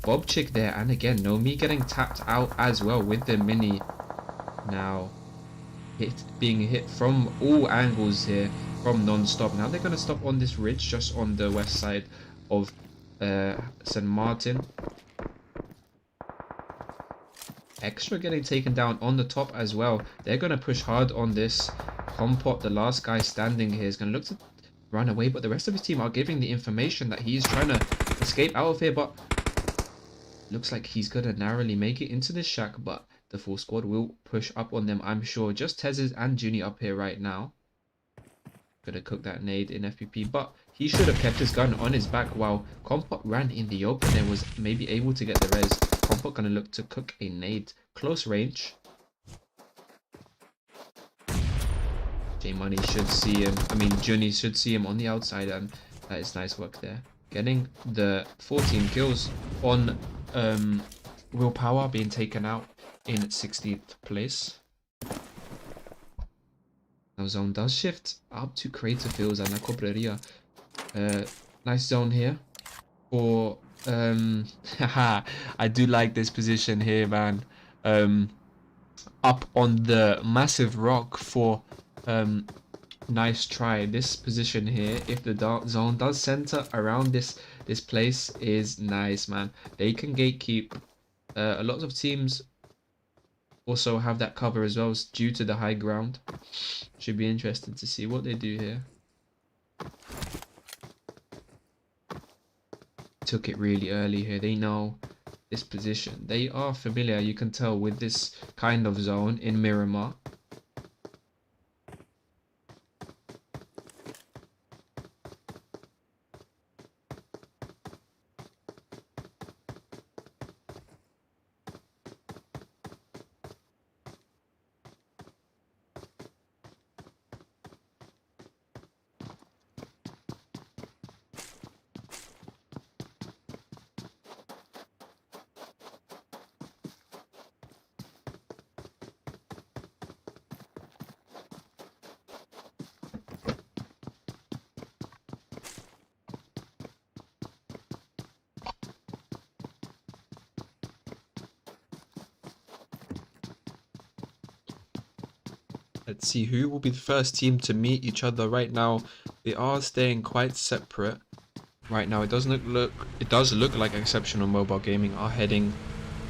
Bobchick there. And again, Nomi getting tapped out as well with the mini. Now being hit from all angles here from non-stop. Now they're going to stop on this ridge just on the west side of St. Martin. Extra getting taken down on the top as well. They're going to push hard on this. Compot, the last guy standing here, is going to look to run away, but the rest of his team are giving the information that he's trying to escape out of here, but looks like he's going to narrowly make it into this shack, but the full squad will push up on them, I'm sure. Just Tezes and Junie up here right now. Gonna cook that nade in FPP, but he should have kept his gun on his back while Compot ran in the open and was maybe able to get the res. Compot gonna look to cook a nade close range. J-Money should see him, Junie should see him on the outside, and that is nice work there. Getting the 14 kills on Willpower, being taken out in 16th place. Now zone does shift up to Crater Fields and La Cobreria. Nice zone here for haha, I do like this position here, man. Up on the massive rock for nice try. This position here, if the dark zone does center around this place, is nice, man. They can gatekeep. A lot of teams also have that cover as well due to the high ground. Should be interesting to see what they do here. Took it really early here. They know this position. They are familiar, you can tell, with this kind of zone in Miramar. Let's see who will be the first team to meet each other. Right now, they are staying quite separate. Right now, it does look like Exceptional Mobile Gaming are heading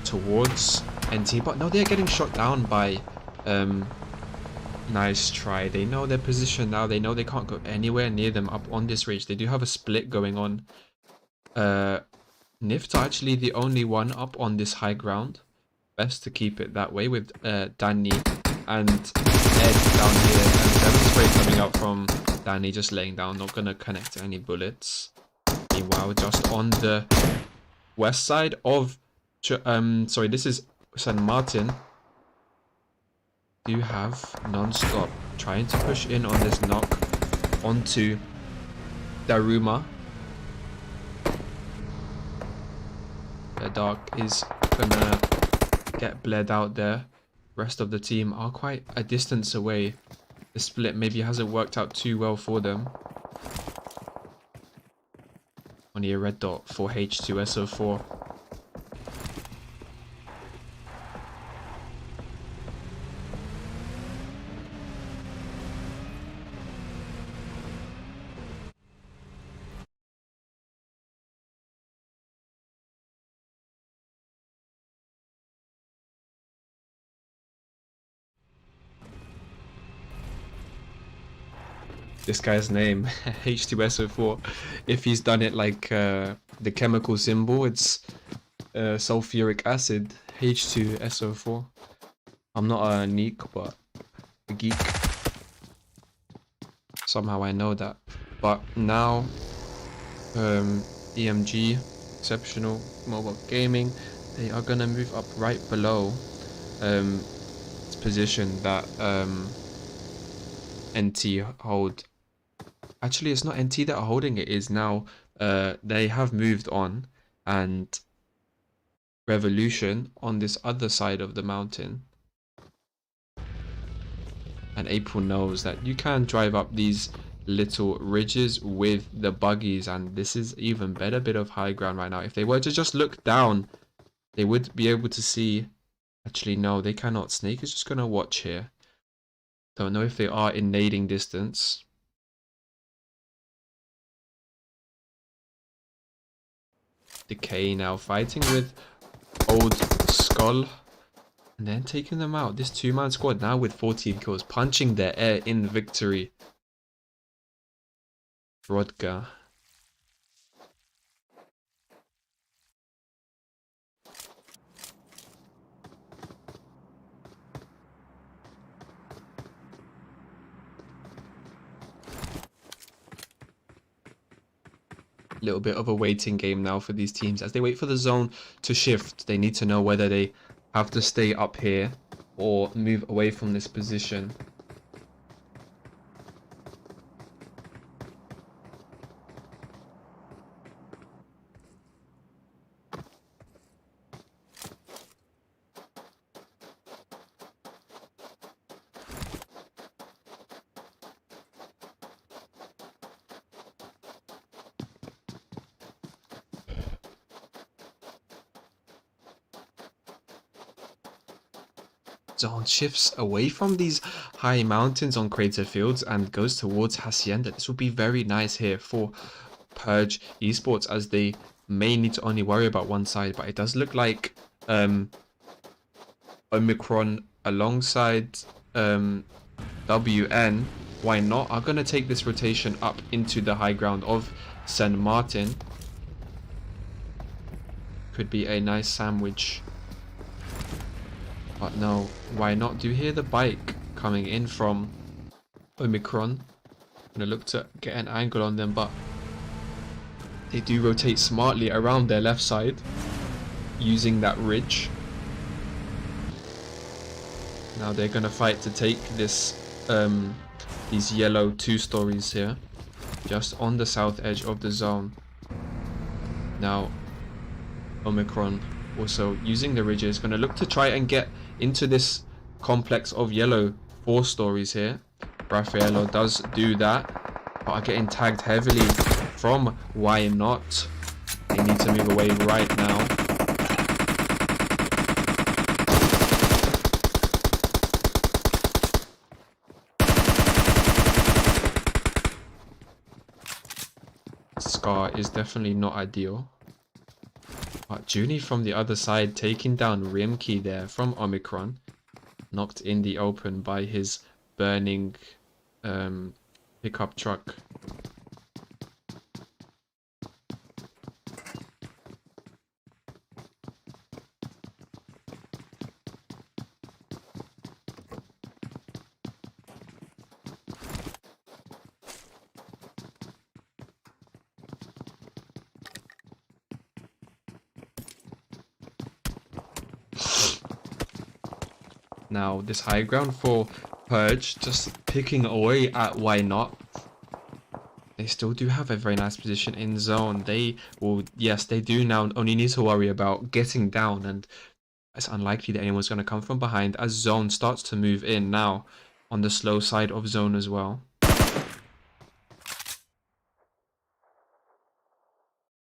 towards NT, but no, they're getting shot down by Nice Try. They know their position now. They know they can't go anywhere near them up on this ridge. They do have a split going on. Nift are actually the only one up on this high ground. Best to keep it that way with Danny and Ed down here, and 7 spray coming out from Danny, just laying down, not gonna connect any bullets. Meanwhile, just on the west side of sorry, this is San Martin. Do have non-stop trying to push in on this knock onto Daruma. The Dark is gonna get bled out there. Rest of the team are quite a distance away. The split maybe hasn't worked out too well for them. Only a red dot for H2SO4. This guy's name, H2SO4, if he's done it like the chemical symbol, it's sulfuric acid, H2SO4. I'm not a neek, but a geek. Somehow I know that. But now, EMG, Exceptional Mobile Gaming, they are gonna move up right below its position that NT hold. Actually, it's not NT that are holding it, is now they have moved on, and Revolution on this other side of the mountain. And April knows that you can drive up these little ridges with the buggies, and this is even better bit of high ground right now. If they were to just look down, they would be able to see. Actually, no, they cannot. Snake is just gonna watch here. Don't know if they are in nading distance. Decay now fighting with Oldskull. And then taking them out. This two-man squad now with 14 kills. Punching their air in victory. Rodka. Little bit of a waiting game now for these teams as they wait for the zone to shift. They need to know whether they have to stay up here or move away from this position. Zone shifts away from these high mountains on crater fields and goes towards Hacienda. This will be very nice here for Purge Esports, as they may need to only worry about one side, but it does look like Omicron alongside WN, why not, are going to take this rotation up into the high ground of St. Martin. Could be a nice sandwich. But no, why not? Do you hear the bike coming in from Omicron? Gonna look to get an angle on them, but they do rotate smartly around their left side using that ridge. Now they're gonna fight to take this these yellow 2 stories here, just on the south edge of the zone. Now Omicron also using the ridges, gonna look to try and get into this complex of yellow 4 stories here. Raffaello does do that, but are getting tagged heavily from Why Not. They need to move away right now. Scar is definitely not ideal. But Junie from the other side taking down Rimkey there from Omicron. Knocked in the open by his burning pickup truck. Now this high ground for Purge, just picking away at Why Not. They still do have a very nice position in zone. They will, yes, they do now only need to worry about getting down, and it's unlikely that anyone's going to come from behind as zone starts to move in now on the slow side of zone as well.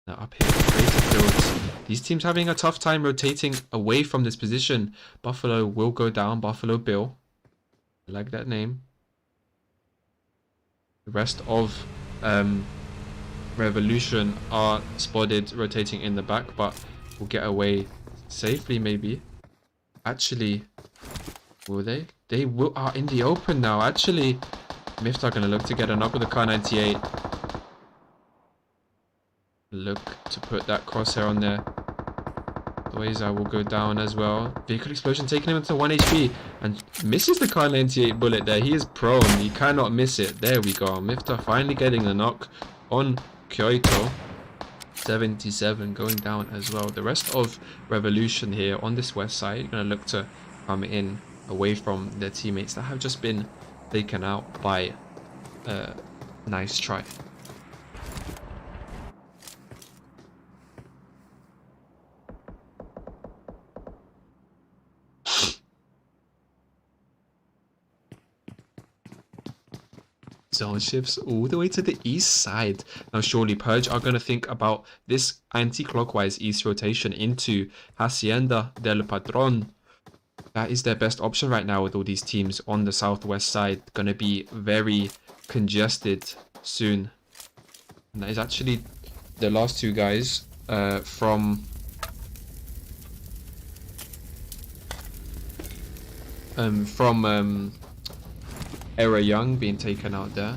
Now up here, crater fields. These teams having a tough time rotating away from this position. Buffalo will go down. Buffalo Bill. I like that name. The rest of Revolution are spotted rotating in the back, but will get away safely maybe. Actually, will they? They are in the open now. Actually, Mifta going to look to get a knock with the Kar98. Look to put that crosshair on there. Doeza will go down as well. Vehicle explosion taking him into 1 HP and misses the Kar98 bullet there. He is prone. He cannot miss it. There we go. Mifta finally getting the knock on Kyoto. 77 going down as well. The rest of Revolution here on this west side going to look to come in away from their teammates that have just been taken out by Nice Try. Zone shifts all the way to the east side. Now surely Purge are going to think about this anti-clockwise east rotation into Hacienda del Patron. That is their best option right now with all these teams on the southwest side. Going to be very congested soon. And that is actually the last two guys from Era Young being taken out there.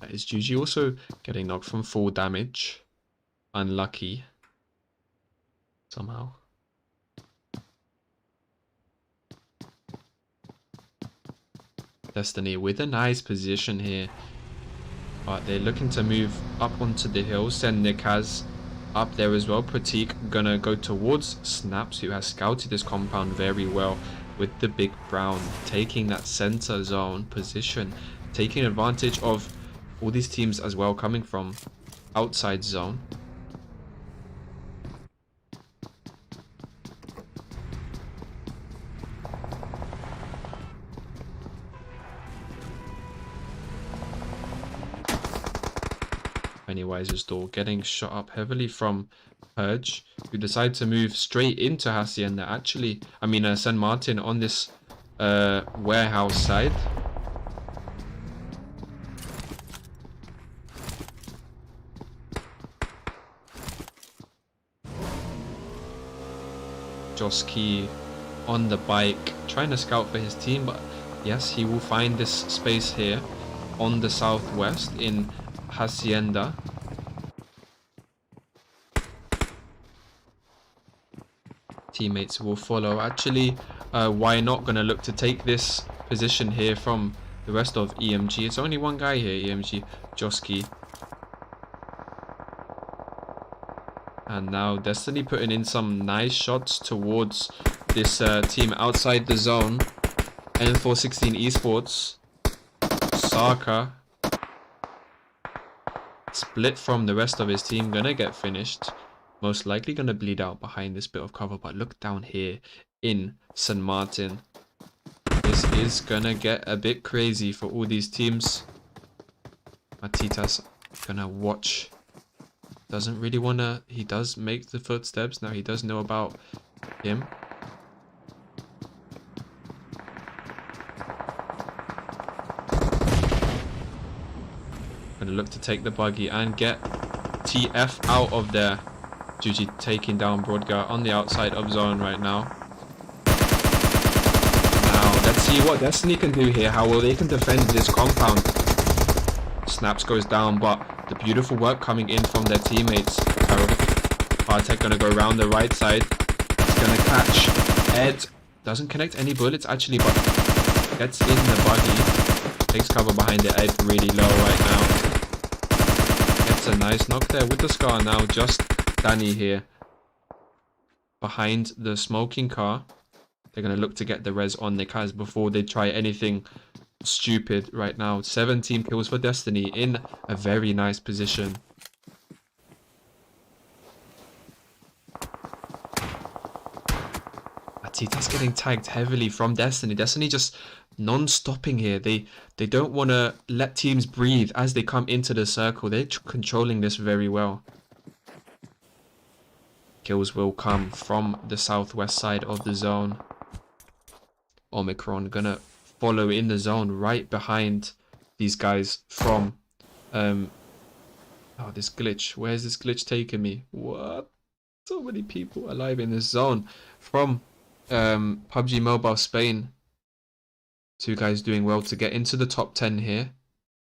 That is GG also getting knocked from full damage. Unlucky. Somehow. dstny with a nice position here. But they're looking to move up onto the hill. Send Nikaz up there as well. Pratik gonna go towards Snaps, who has scouted this compound very well with the big brown, taking that center zone position, taking advantage of all these teams as well coming from outside zone. Pennywise's door getting shot up heavily from Purge, who decide to move straight into Hacienda. Actually, I mean San Martin on this warehouse side. Joski on the bike, trying to scout for his team, but yes, he will find this space here on the southwest in Hacienda. Teammates will follow. Actually, why not gonna look to take this position here from the rest of EMG? It's only one guy here, EMG, Joski. And now dstny putting in some nice shots towards this team outside the zone. N416 Esports. Saka. Split from the rest of his team. Gonna get finished. Most likely gonna bleed out behind this bit of cover. But look down here in San Martin. This is gonna get a bit crazy for all these teams. Matitas gonna watch. Doesn't really wanna, he does make the footsteps. Now he does know about him. Gonna look to take the buggy and get TF out of there. Juji taking down Brodgar on the outside of zone right now. Now let's see what dstny can do here. How well they can defend this compound. Snaps goes down, but the beautiful work coming in from their teammates. Bartek gonna go around the right side. He's gonna catch Ed. Doesn't connect any bullets actually, but gets in the buggy. Takes cover behind the Ed really low right now. Gets a nice knock there with the scar. Now just Danny here behind the smoking car. They're gonna look to get the res on Nikaz before they try anything stupid right now. 17 kills for dstny in a very nice position. Atita's getting tagged heavily from dstny. dstny just non-stopping here. They don't want to let teams breathe as they come into the circle. They're controlling this very well. Kills will come from the southwest side of the zone. Omicron gonna follow in the zone right behind these guys from oh, this glitch. Where's this glitch taking me? What? So many people alive in this zone from PUBG Mobile Spain. Two guys doing well to get into the top 10 here.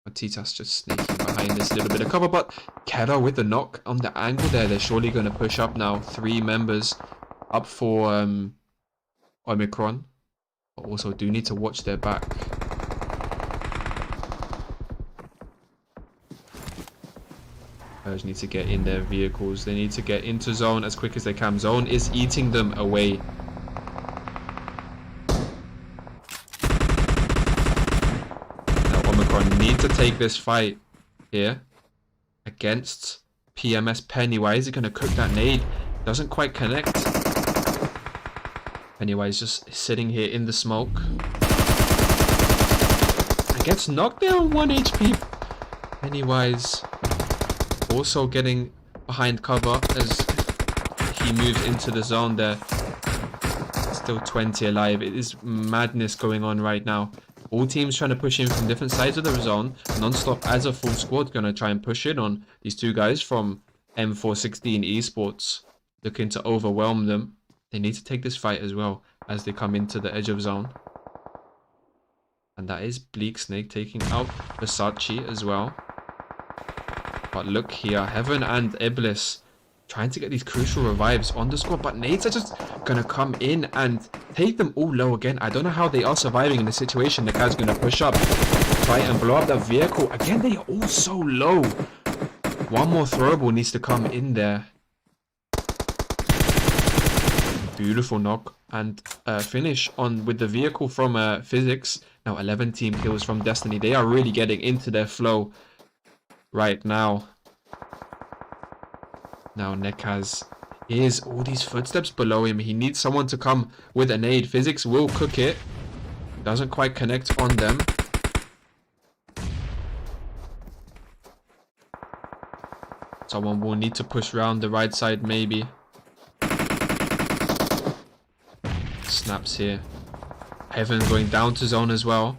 Matitas just sneaking behind this little bit of cover, but Kera with the knock on the angle there. They're surely going to push up now. 3 members up for Omicron. But also do need to watch their back. Players need to get in their vehicles. They need to get into zone as quick as they can. Zone is eating them away. Now Omicron need to take this fight here. against PMS Pennywise. Is going to cook that nade. Doesn't quite connect. Pennywise just sitting here in the smoke. And gets knocked down 1 HP. Pennywise also getting behind cover as he moves into the zone there. Still 20 alive. It is madness going on right now. All teams trying to push in from different sides of the zone. Non-stop as a full squad going to try and push in on these two guys from M416 Esports. Looking to overwhelm them. They need to take this fight as well as they come into the edge of zone. And that is Bleak Snake taking out Versace as well. But look here, Heaven and Iblis trying to get these crucial revives on the squad, but nades are just gonna come in and take them all low again. I don't know how they are surviving in this situation. The guy's gonna push up, try and blow up the vehicle. Again, they are all so low. One more throwable needs to come in there. Beautiful knock and finish on with the vehicle from Physics. Now 11 team kills from Destiny. They are really getting into their flow right now. Now Nekaz hears all these footsteps below him. He needs someone to come with a nade. Physics will cook it. Doesn't quite connect on them. Someone will need to push around the right side maybe. Snaps here. Heaven going down to zone as well.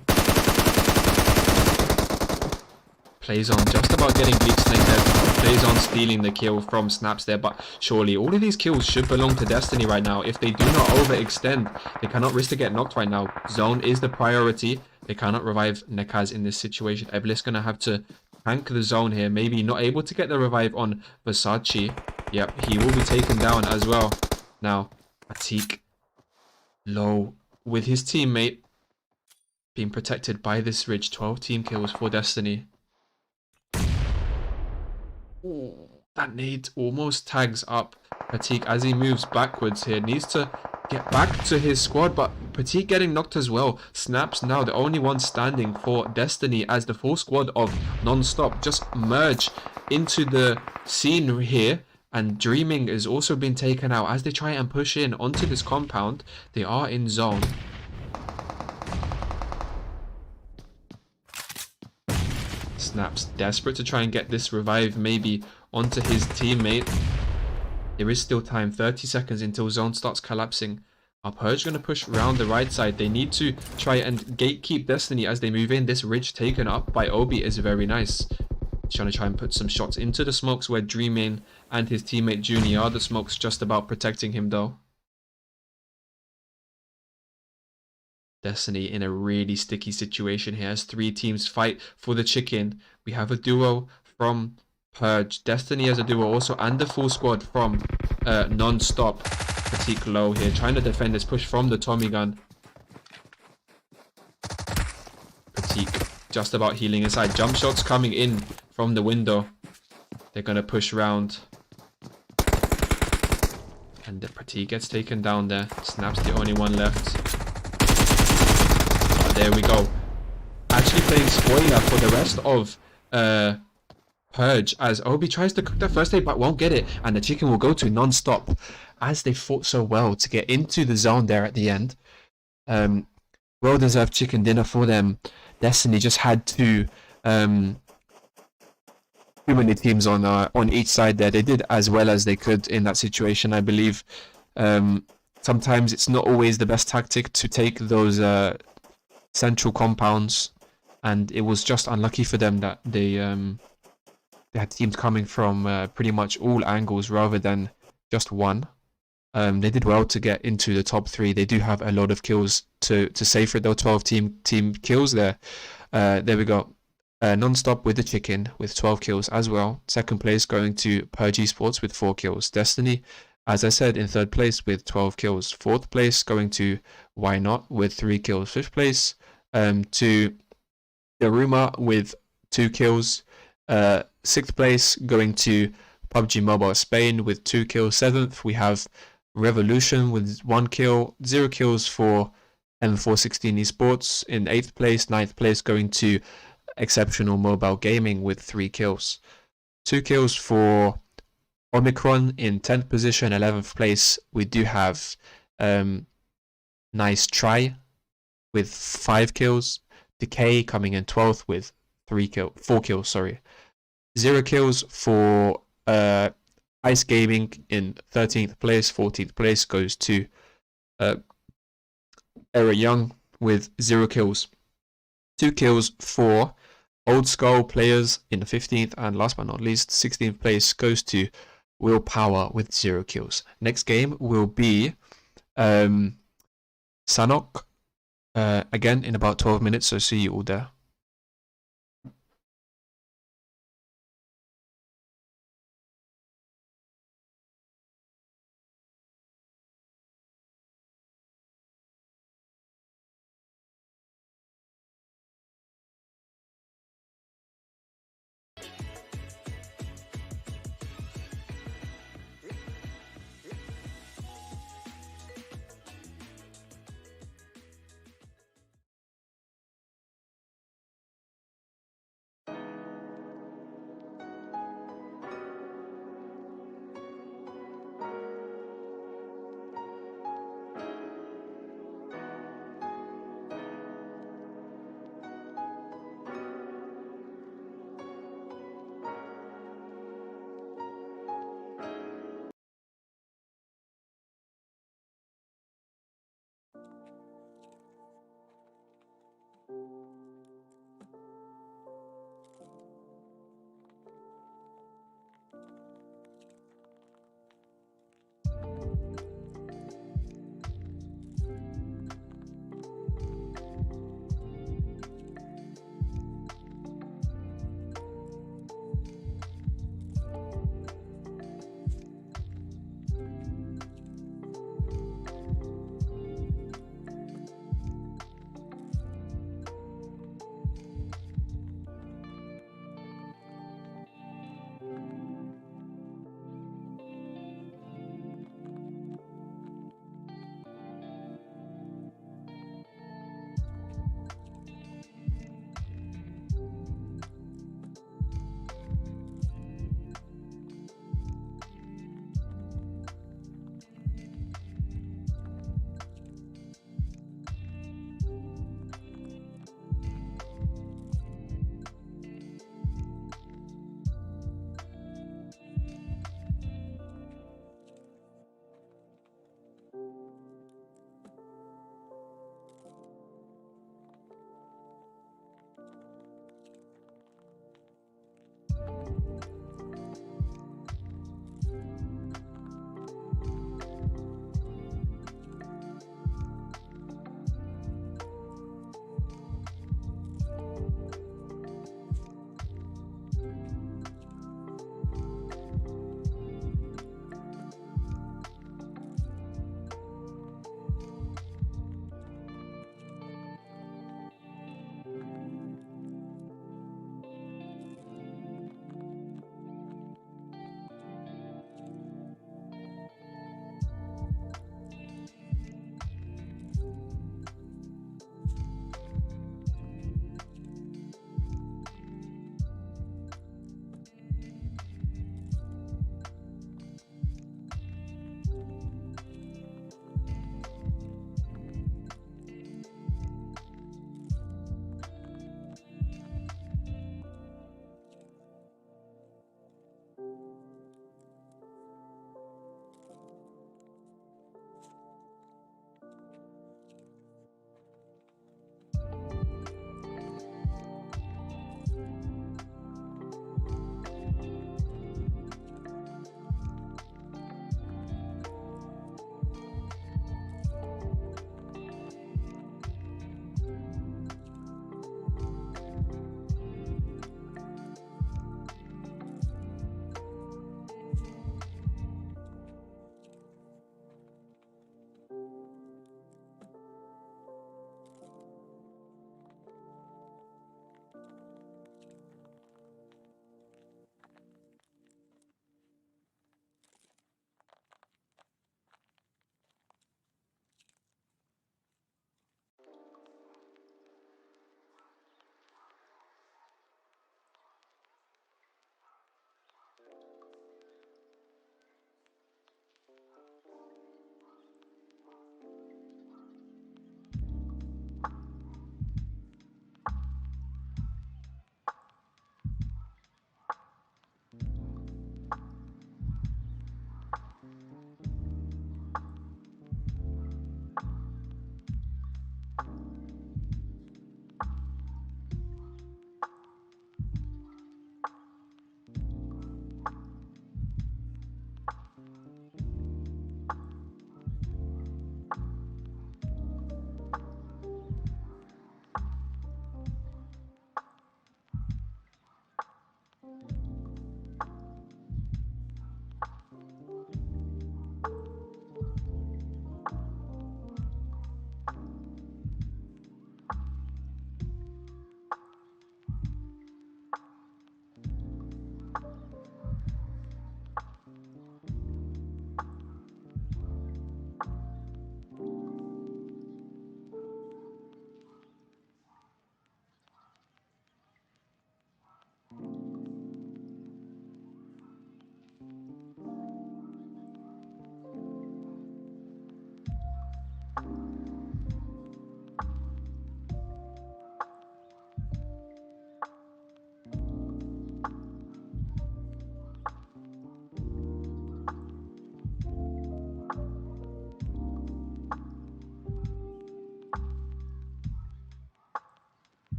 Plays on just about getting Bleak Snake there. Plays on stealing the kill from Snaps there, but surely all of these kills should belong to Destiny right now. If they do not overextend, they cannot risk to get knocked right now. Zone is the priority. They cannot revive Nekaz in this situation. Iblis gonna have to tank the zone here. Maybe not able to get the revive on Versace. Yep, he will be taken down as well. Now, Atik low with his teammate being protected by this ridge. 12 team kills for Destiny. Ooh, that nade almost tags up Pratik as he moves backwards here. Needs to get back to his squad, but Pratik getting knocked as well. Snaps now the only one standing for Destiny as the full squad of Non-Stop just merge into the scene here. And Dreaming is also been taken out as they try and push in onto this compound. They are in zone. Snaps desperate to try and get this revive maybe onto his teammate. There is still time, 30 seconds until zone starts collapsing. Our Purge going to push around the right side. They need to try and gatekeep Destiny as they move in. This ridge taken up by Obi is very nice. He's trying to try and put some shots into the smokes where Dreaming and his teammate Junior are. The smokes just about protecting him though. Destiny in a really sticky situation here as 3 teams fight for the chicken. We have a duo from Purge. Destiny as a duo also, and the full squad from Non-Stop. Pratik low here, trying to defend this push from the Tommy gun. Pratik just about healing inside. Jump shots coming in from the window. They're going to push around. And the Pratik gets taken down there. Snaps the only one left. There we go. Actually playing spoiler for the rest of Purge as Obi tries to cook that first aid but won't get it, and the chicken will go to Non-Stop as they fought so well to get into the zone there at the end. Well deserved chicken dinner for them. Destiny just had too many teams on each side there. They did as well as they could in that situation, I believe. Sometimes it's not always the best tactic to take those central compounds, and it was just unlucky for them that they had teams coming from pretty much all angles rather than just one. They did well to get into the top 3. They do have a lot of kills to save for those 12 team kills there. There we go. Non-Stop with the chicken with 12 kills as well. Second place going to Purge Esports with 4 kills. Destiny, as I said, in 3rd place with 12 kills. 4th place going to Why Not with 3 kills. 5th place to Daruma with 2 kills. 6th place going to PUBG Mobile Spain with 2 kills. 7th we have Revolution with 1 kill. 0 kills for M416 Esports in 8th place. 9th place going to Exceptional Mobile Gaming with 3 kills. 2 kills for Omicron in 10th position, 11th place. We do have Nice Try with 5 kills. Decay coming in 12th with 4 kills. 0 kills for Ice Gaming in 13th place. 14th place goes to Era Young with 0 kills. 2 kills for Oldskull Players in the 15th, and last but not least, 16th place goes to Willpower with 0 kills. Next game will be Sanok again in about 12 minutes, so see you all there.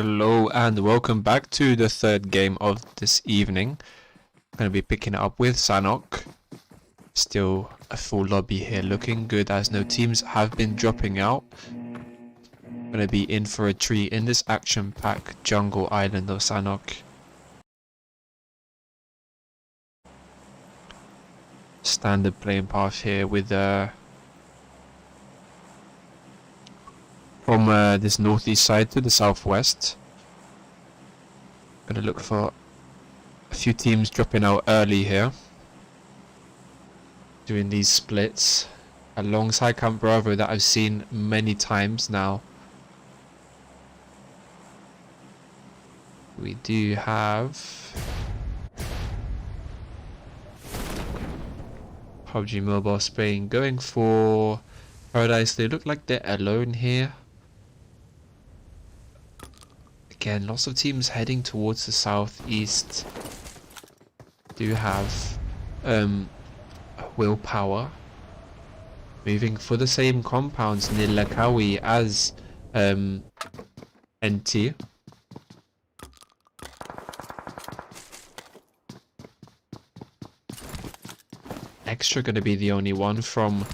Hello and welcome back to the third game of this evening. Going to be picking it up with Sanok. Still a full lobby here, looking good as no teams have been dropping out. Going to be in for a treat in this action-packed jungle island of Sanok. Standard playing path here with from this northeast side to the southwest. Gonna look for a few teams dropping out early here, doing these splits alongside Camp Bravo that I've seen many times now. We do have PUBG Mobile Spain going for Paradise. They look like they're alone here. Again, lots of teams heading towards the southeast. Do have Willpower moving for the same compounds near Lakawi as NT. Extra gonna be the only one from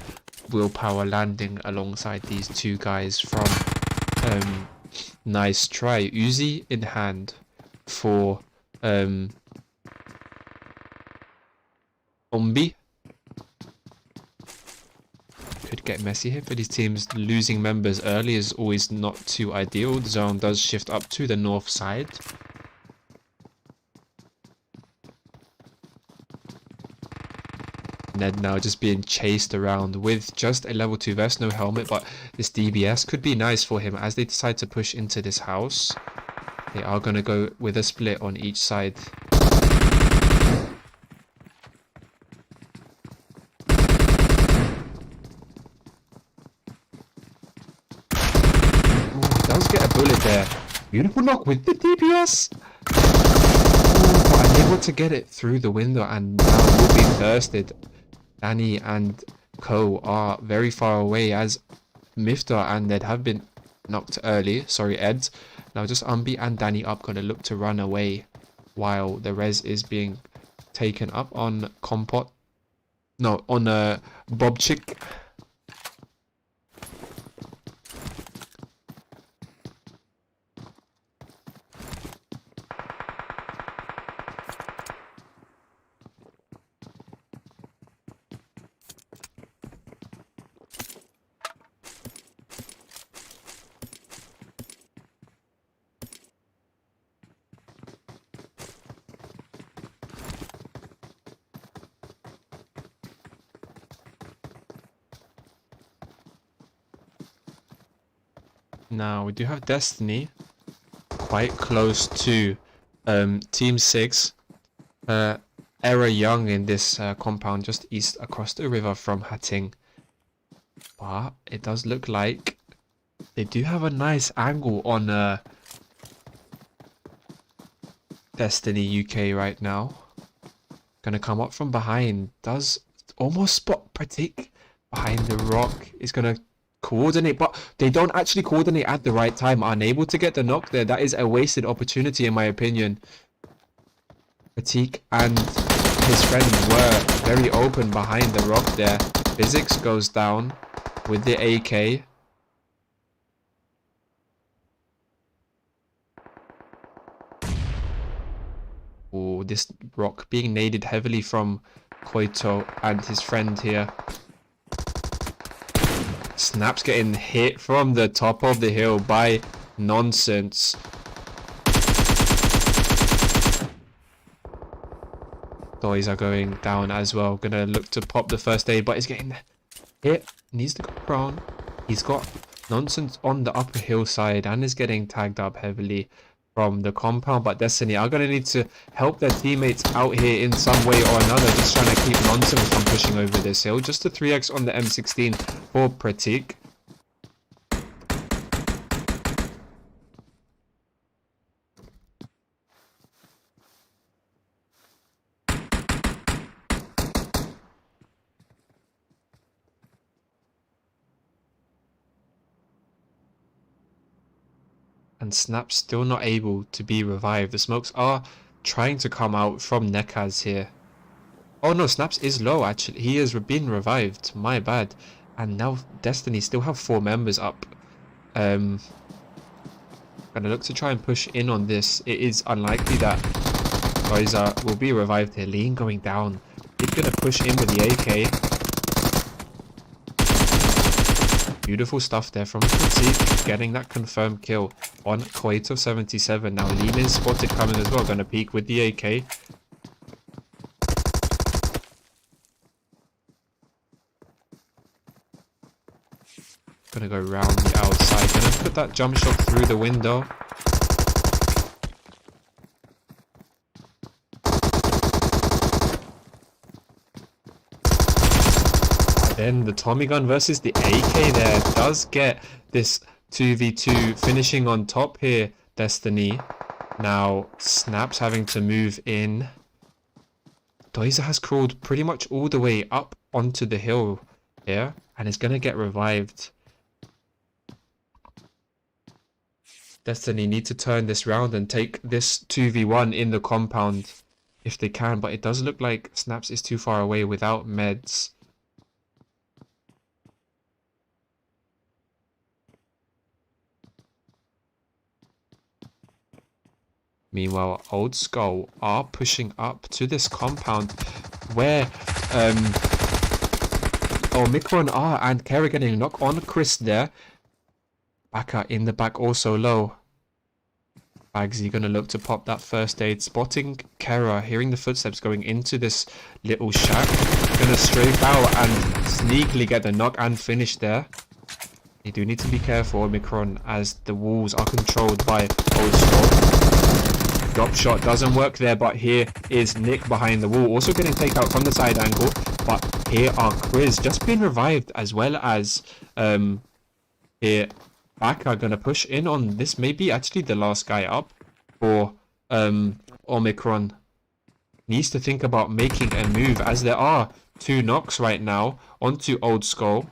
Willpower landing alongside these two guys from Nice try. Uzi in hand for Ombi. Could get messy here for these teams. Losing members early is always not too ideal. The zone does shift up to the north side. Ned now just being chased around with just a level 2 vest, no helmet, but this DBS could be nice for him as they decide to push into this house. They are going to go with a split on each side. Ooh, he does get a bullet there. Beautiful knock with the DBS. Ooh, but unable to get it through the window, and now will be thirsted. Danny and Co are very far away as Mifta and Ned have been knocked early. Sorry, Eds. Now just Umbi and Danny up, gonna look to run away while the res is being taken up on Compot. No, on Bobchick. Now we do have Destiny quite close to Team 6. Era Young in this compound just east across the river from Hatting. But it does look like they do have a nice angle on Destiny UK right now. Gonna come up from behind. Does almost spot Pratik behind the rock. Is gonna coordinate, but they don't actually coordinate at the right time. Unable to get the knock there. That is a wasted opportunity in my opinion. Pratik and his friend were very open behind the rock there. Physics goes down with the AK. Oh, this rock being naded heavily from Koito and his friend here. Snaps getting hit from the top of the hill by Nonsense. Toys are going down as well. Gonna look to pop the first aid, but he's getting hit. Needs to go prone. He's got Nonsense on the upper hillside and is getting tagged up heavily from the compound, but Destiny are going to need to help their teammates out here in some way or another, just trying to keep Nonsense from pushing over this hill. Just a 3x on the M16 for Pratik. And Snap's still not able to be revived. The smokes are trying to come out from Nekaz here. Oh no, Snaps is low actually. He has been revived. My bad. And now Destiny still have 4 members up. Gonna look to try and push in on this. It is unlikely that Rosa will be revived here. Lean going down. He's gonna push in with the AK. Beautiful stuff there from Suteikia, getting that confirmed kill on Croatia 77. Now Lean is spotted coming as well. Gonna peek with the AK. Gonna go round the outside. Gonna put that jump shot through the window. Then the Tommy gun versus the AK there does get this 2v2 finishing on top here, Destiny. Now Snaps having to move in. Doiza has crawled pretty much all the way up onto the hill here and is gonna get revived. Destiny need to turn this round and take this 2v1 in the compound if they can, but it does look like Snaps is too far away without meds. Meanwhile, Oldskull are pushing up to this compound where Omicron are and Kara getting a knock on Chris there. Baka in the back also low. Bagsy gonna look to pop that first aid. Spotting Kara, hearing the footsteps going into this little shack. Gonna strafe out and sneakily get the knock and finish there. You do need to be careful, Omicron, as the walls are controlled by Oldskull. Drop shot doesn't work there, but here is Nick behind the wall, also getting takeout from the side angle. But here are Chris just being revived, as well as here Baka gonna push in on this. Maybe actually the last guy up for Omicron. Needs to think about making a move, as there are 2 knocks right now onto Oldskull.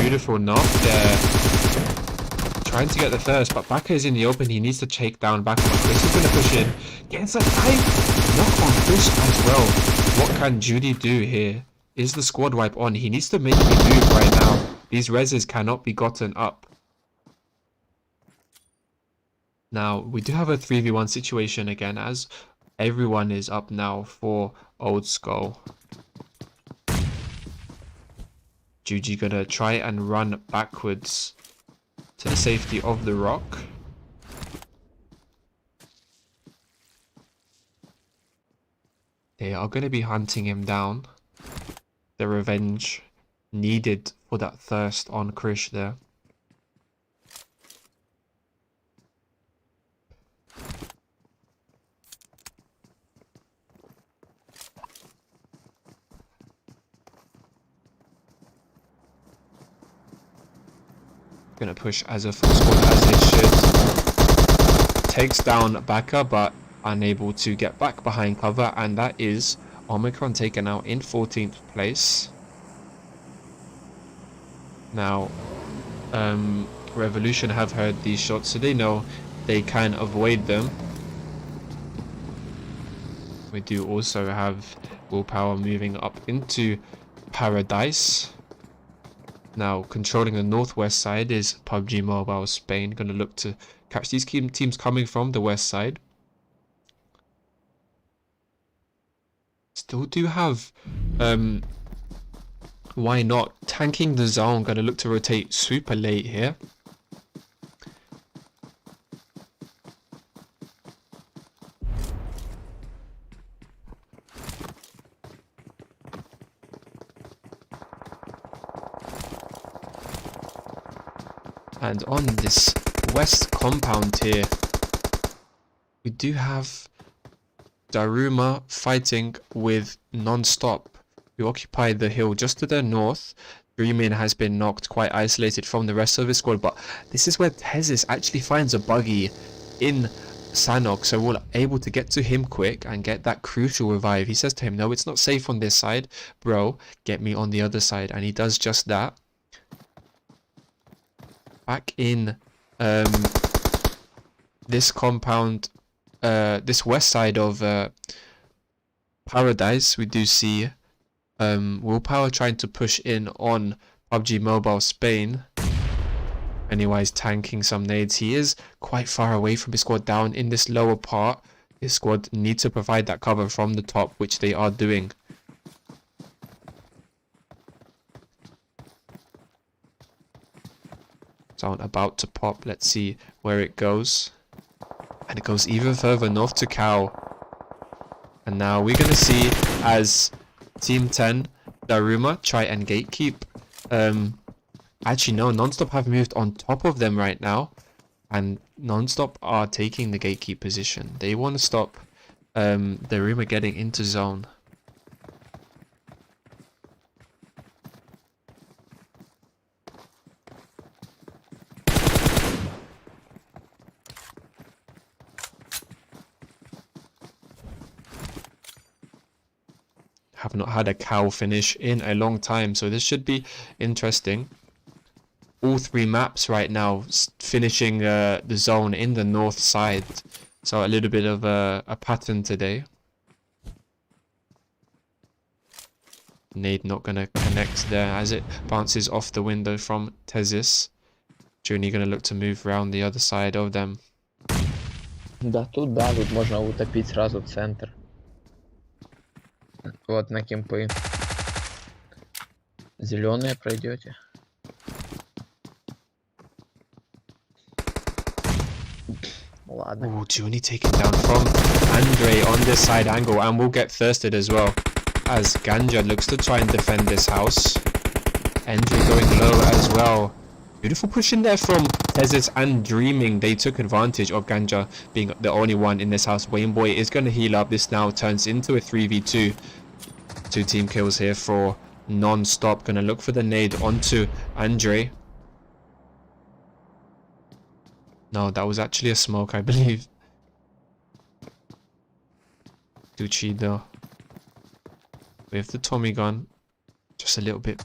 Beautiful knock there. Trying to get the thirst, but Baka is in the open. He needs to take down Baka. Chris is going to push in. Gets a knife. Knock on Chris as well. What can Judy do here? Is the squad wipe on? He needs to make a move right now. These reses cannot be gotten up. Now, we do have a 3v1 situation again, as everyone is up now for Oldskull. Juji gonna try and run backwards to the safety of the rock. They are gonna be hunting him down. The revenge needed for that thirst on Krish there. Gonna push as a full squad as they should. Takes down Baka, but unable to get back behind cover, and that is Omicron taken out in 14th place. Now, Revolution have heard these shots, so they know they can avoid them. We do also have Willpower moving up into Paradise. Now, controlling the northwest side is PUBG Mobile Spain. Going to look to catch these teams coming from the west side. Still do have, why not, tanking the zone. Going to look to rotate super late here. And on this west compound here, we do have Daruma fighting with Non-Stop, who occupy the hill just to the north. Dreamin has been knocked, quite isolated from the rest of his squad, but this is where Tezis actually finds a buggy in Sanok, so we're able to get to him quick and get that crucial revive. He says to him, no, it's not safe on this side, bro, get me on the other side, and he does just that. Back in this compound, this west side of Paradise, we do see Willpower trying to push in on PUBG Mobile Spain. Anyways, tanking some nades. He is quite far away from his squad down in this lower part. His squad need to provide that cover from the top, which they are doing. Sound about to pop. Let's see where it goes. And it goes even further north to Cow. And now we're going to see as Team 10, Daruma, try and gatekeep. Actually, no, Nonstop have moved on top of them right now. And Nonstop are taking the gatekeep position. They want to stop Daruma getting into zone. Have not had a cow finish in a long time, so this should be interesting. All three maps right now finishing the zone in the north side, so a little bit of a pattern today. Nade not gonna connect there as it bounces off the window from Tezis. Juni gonna look to move around the other side of them. Да, тут можно утопить сразу центр. Вот на кемпы. Зеленые пройдете. Ладно. Oh, Juni taken down from Andre on this side angle, and will get thirsted as well. As Ganja looks to try and defend this house. Andre going low as well. Beautiful push in there from Tezis and Dreaming. They took advantage of Ganja being the only one in this house. Wayneboy is going to heal up. This now turns into a 3v2. 2 team kills here for Nonstop. Going to look for the nade onto Andre. No, that was actually a smoke, I believe. Ducci though. With the Tommy gun. Just a little bit.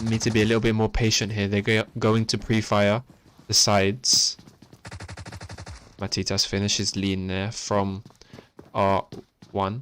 Need to be a little bit more patient here. They're going to pre-fire the sides. Matitas finishes lean there from R1.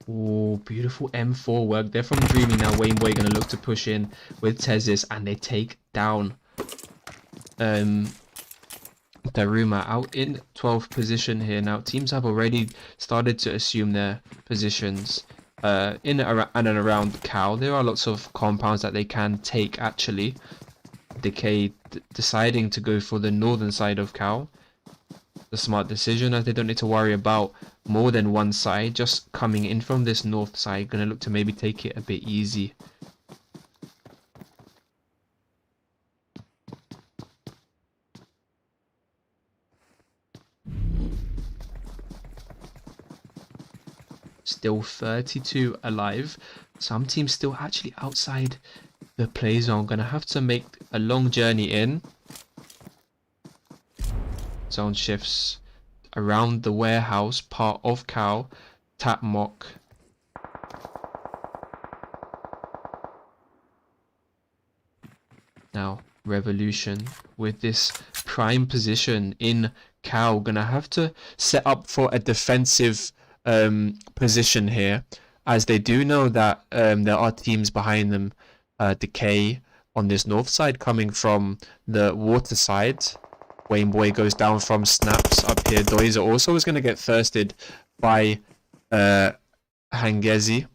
Oh, beautiful M4 work there from Dreamy. Now Wayneboy gonna look to push in with Tezis, and they take down Daruma out in 12th position here. Now teams have already started to assume their positions in and around Cow. There are lots of compounds that they can take actually. Decay deciding to go for the northern side of Cow. The smart decision, as they don't need to worry about more than one side, just coming in from this north side. Gonna look to maybe take it a bit easy. Still 32 alive. Some teams still actually outside the play zone. Gonna have to make a long journey in. Zone shifts around the warehouse part of Cow. Tap mock. Now Revolution with this prime position in Cow. Gonna have to set up for a defensive position here, as they do know that there are teams behind them. Decay on this north side coming from the water side. Wayneboy goes down from snaps up here. Doiza also is going to get thirsted by Hangezi.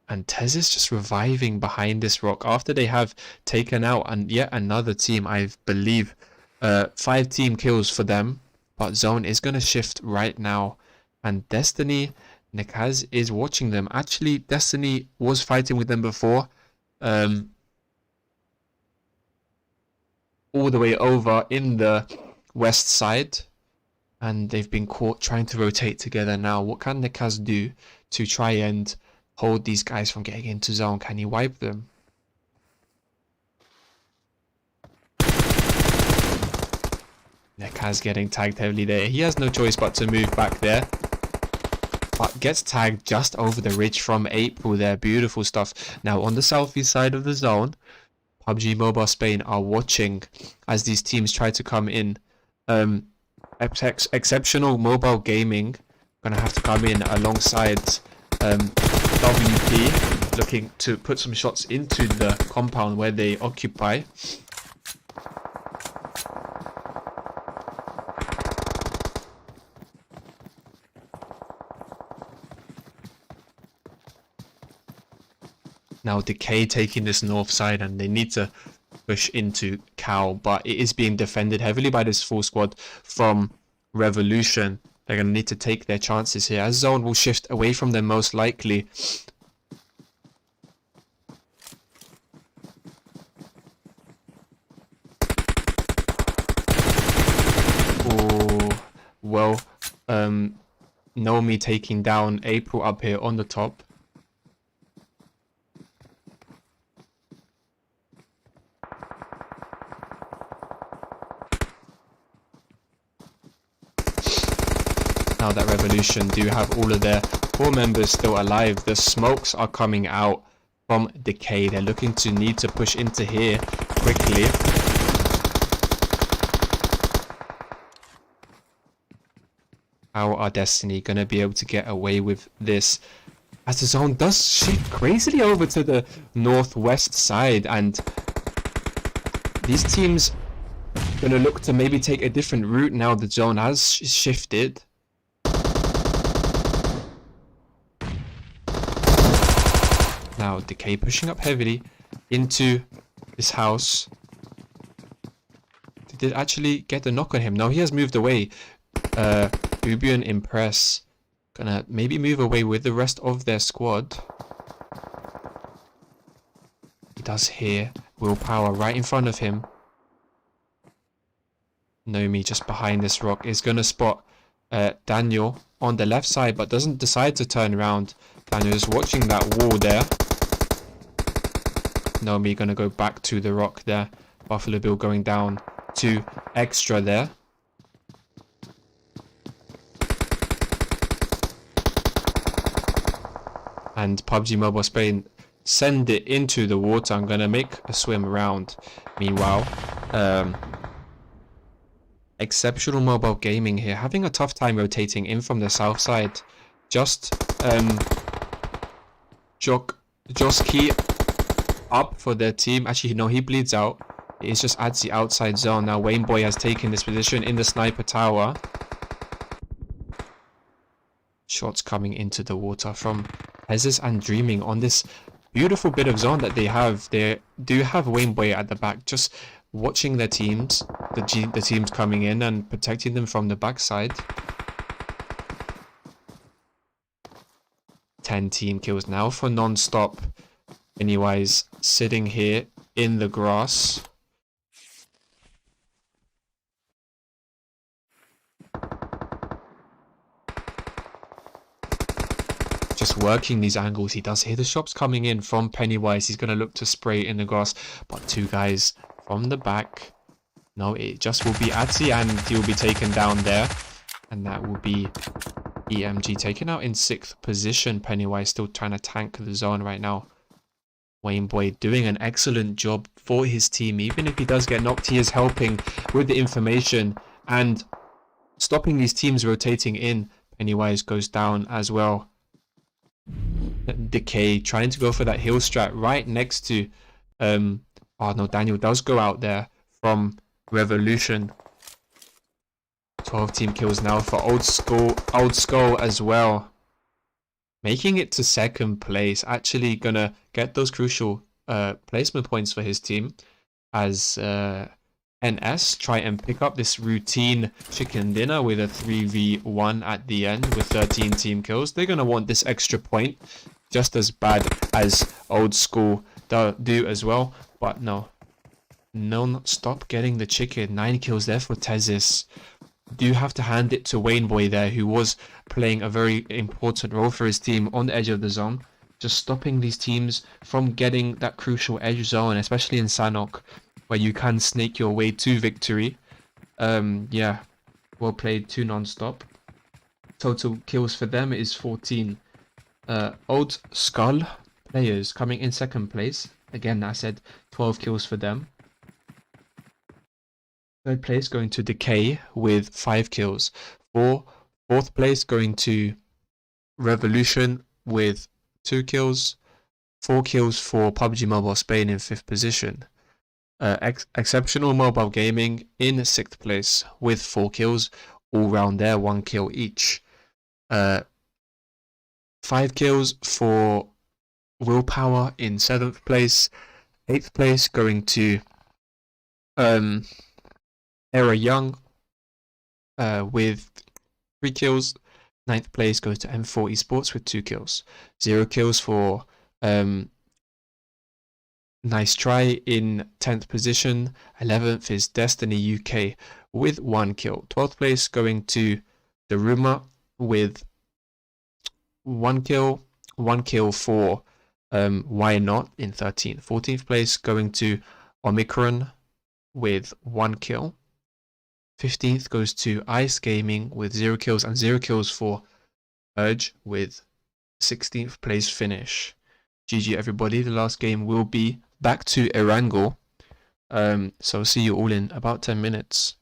And Tez is just reviving behind this rock after they have taken out and yet another team. I believe 5 team kills for them. But zone is going to shift right now. And dstny, Nikaz is watching them. Actually, Destiny was fighting with them before. All the way over in the west side. And they've been caught trying to rotate together now. What can Nikaz do to try and hold these guys from getting into zone? Can he wipe them? Nikaz getting tagged heavily there. He has no choice but to move back there. But gets tagged just over the ridge from April there. Beautiful stuff. Now on the southeast side of the zone, PUBG Mobile Spain are watching as these teams try to come in. Exceptional Mobile Gaming gonna have to come in alongside WP, looking to put some shots into the compound where they occupy. Now Decay taking this north side, and they need to push into Cal, but it is being defended heavily by this full squad from Revolution. They're going to need to take their chances here, as zone will shift away from them most likely. Oh, well, Nomi taking down April up here on the top. Now that Revolution do have all of their core members still alive, the smokes are coming out from Decay. They're looking to need to push into here quickly. How are Destiny going to be able to get away with this? As the zone does shift crazily over to the northwest side, and these teams going to look to maybe take a different route now the zone has shifted. Now Decay pushing up heavily into this house. Did it actually get the knock on him? No, he has moved away. Ubi and Impress gonna maybe move away with the rest of their squad. He does hear Willpower right in front of him. Nomi just behind this rock is gonna spot Daniel on the left side, but doesn't decide to turn around. Daniel is watching that wall there. Nomi gonna go back to the rock there. Buffalo Bill going down to extra there. And PUBG Mobile Spain send it into the water. I'm gonna make a swim around. Meanwhile, Exceptional Mobile Gaming here having a tough time rotating in from the south side. Just Joski up for their team. Actually, no, he bleeds out. It's just Adzi outside zone. Now Wayne Boy has taken this position in the sniper tower. Shots coming into the water from Pezis and Dreaming on this beautiful bit of zone that they have. They do have Wayne Boy at the back, just watching their teams, the teams coming in and protecting them from the backside. 10 team kills now for non-stop. Pennywise sitting here in the grass. Just working these angles. He does hear the shots coming in from Pennywise. He's going to look to spray in the grass, but two guys from the back. No, it just will be Adzi, and he will be taken down there, and that will be EMG taken out in 6th position. Pennywise still trying to tank the zone right now. Wayne Boy doing an excellent job for his team. Even if he does get knocked, he is helping with the information and stopping these teams rotating in. Pennywise goes down as well. Decay trying to go for that hill strat right next to oh no, Daniel does go out there from Revolution. 12 team kills now for Oldskull as well, making it to 2nd place. Actually gonna get those crucial placement points for his team, as NS try and pick up this routine chicken dinner with a 3v1 at the end with 13 team kills. They're going to want this extra point just as bad as Oldskull do as well. But no, stop getting the chicken. 9 kills there for Tezis. Do have to hand it to Wayne Boy there, who was playing a very important role for his team on the edge of the zone. Just stopping these teams from getting that crucial edge zone, especially in Sanok, where you can snake your way to victory. Yeah, well played, 2 non-stop. Total kills for them is 14. Oldskull Players coming in 2nd place. Again, I said 12 kills for them. 3rd place going to Decay with 5 kills. 4th place going to Revolution with 2 kills. 4 kills for PUBG Mobile Spain in 5th position. Exceptional Mobile Gaming in 6th place with 4 kills, all round there, 1 kill each. 5 kills for Willpower in 7th place. 8th place going to Era Young with 3 kills. 9th place goes to M4 Esports with 2 kills. 0 kills for Nice Try in 10th position. 11th is Destiny UK with 1 kill. 12th place going to Daruma with 1 kill. 1 kill for Why Not in 13th. 14th place going to Omicron with 1 kill. 15th goes to Ice Gaming with 0 kills, and 0 kills for Purge with 16th place finish. GG everybody, the last game will be back to Erangel. So see you all in about 10 minutes.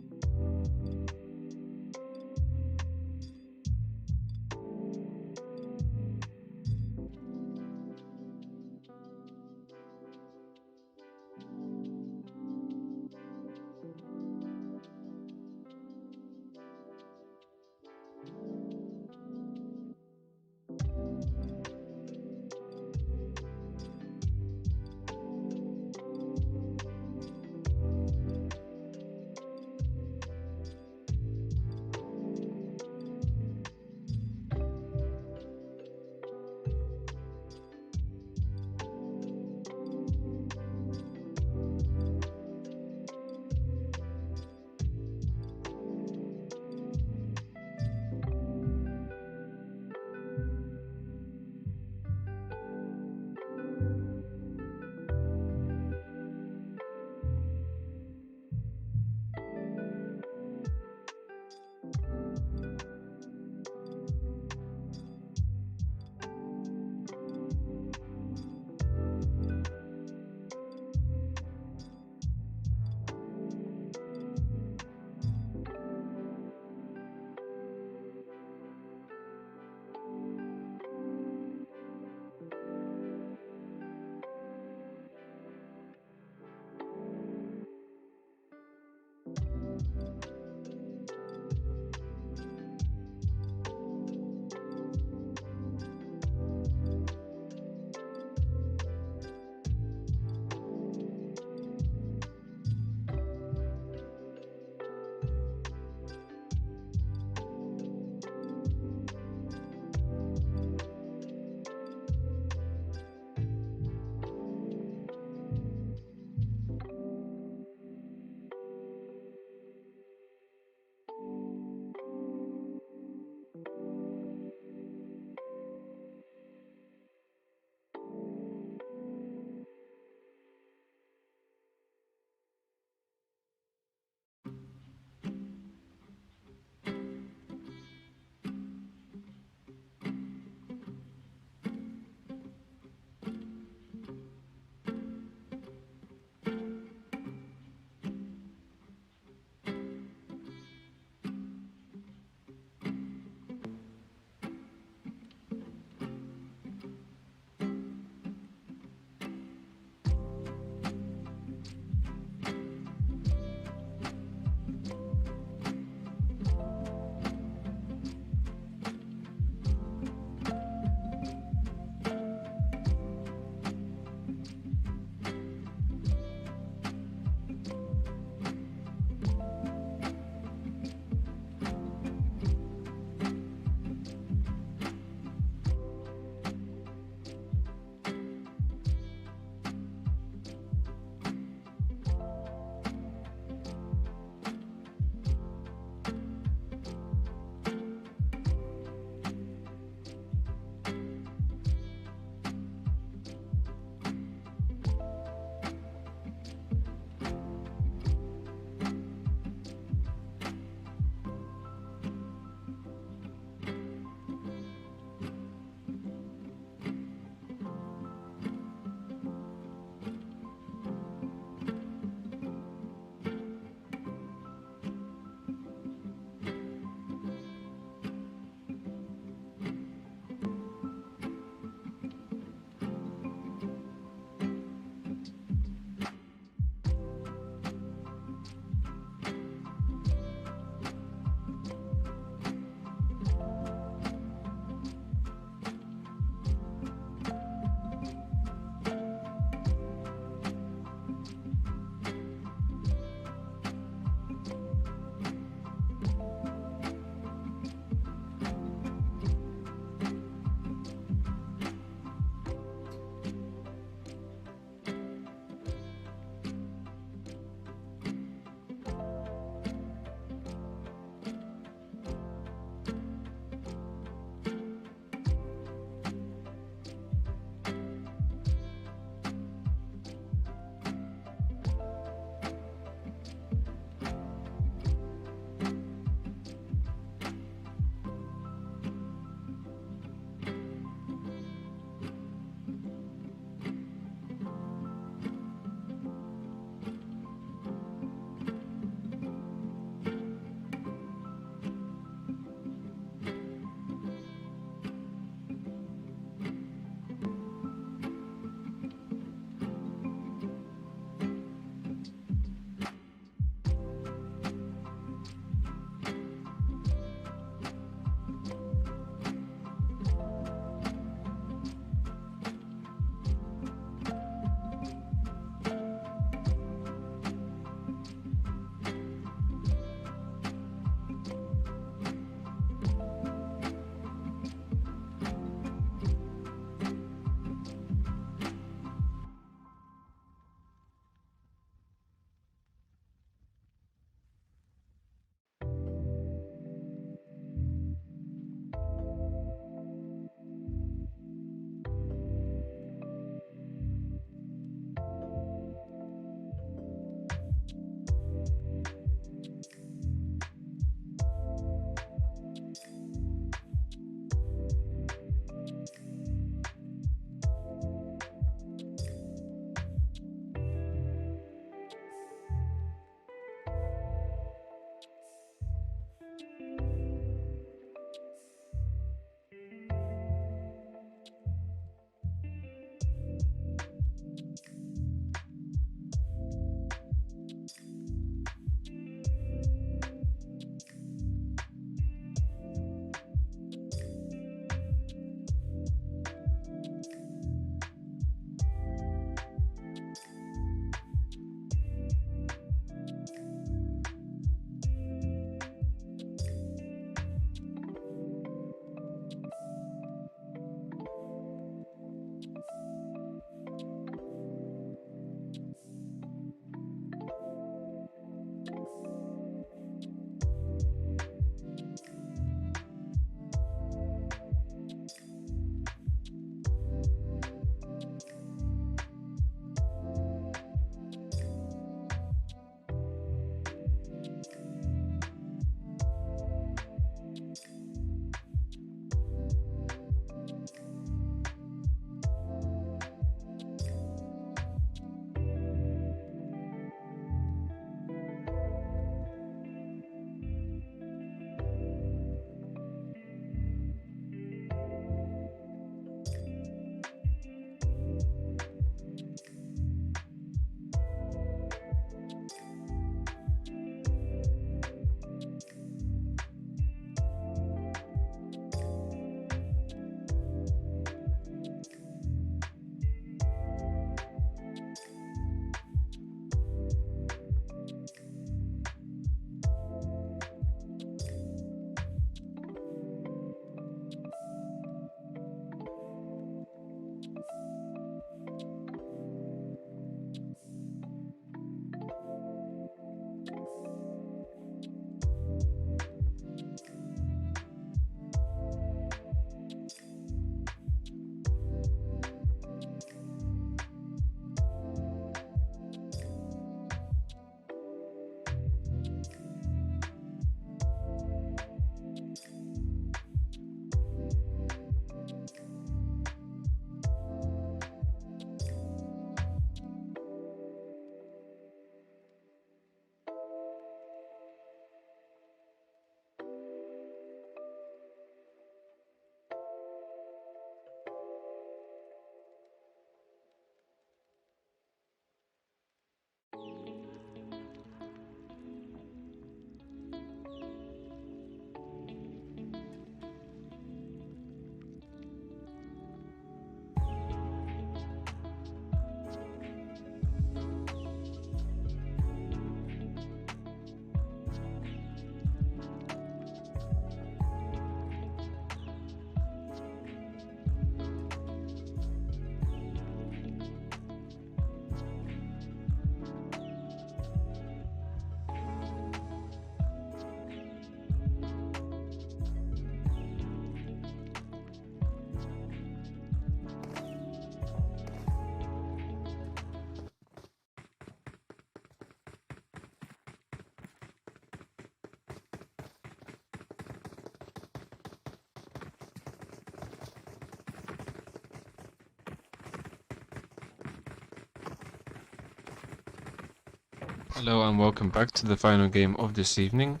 Hello and welcome back to the final game of this evening.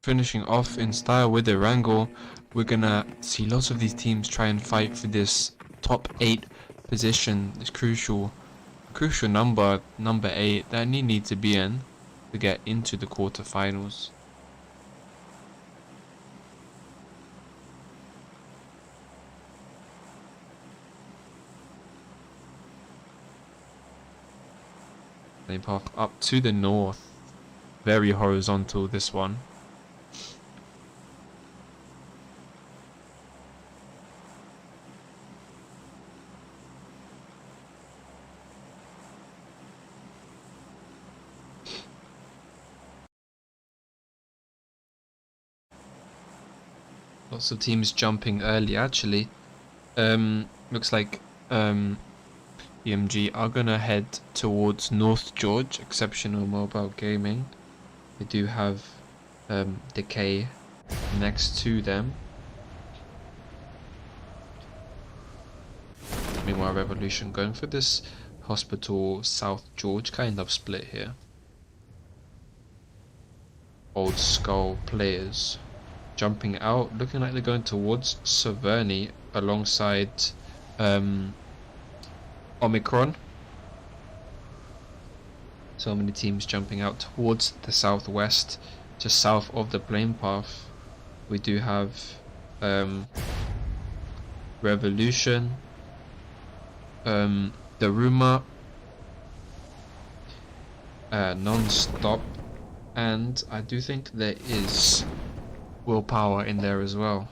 Finishing off in style with the wrangle, we're gonna see lots of these teams try and fight for this top 8 position, this crucial number 8 that they need to be in to get into the quarterfinals. They path up to the north, very horizontal this one. Lots of teams jumping early actually. Looks like PMG are gonna head towards North George, Exceptional Mobile Gaming. They do have Decay next to them. Meanwhile, Revolution going for this Hospital South George kind of split here. Oldskull Players jumping out, looking like they're going towards Severny alongside Omicron. So many teams jumping out towards the southwest, just south of the plane path. We do have Revolution, Daruma, non-stop, and I do think there is willpower in there as well.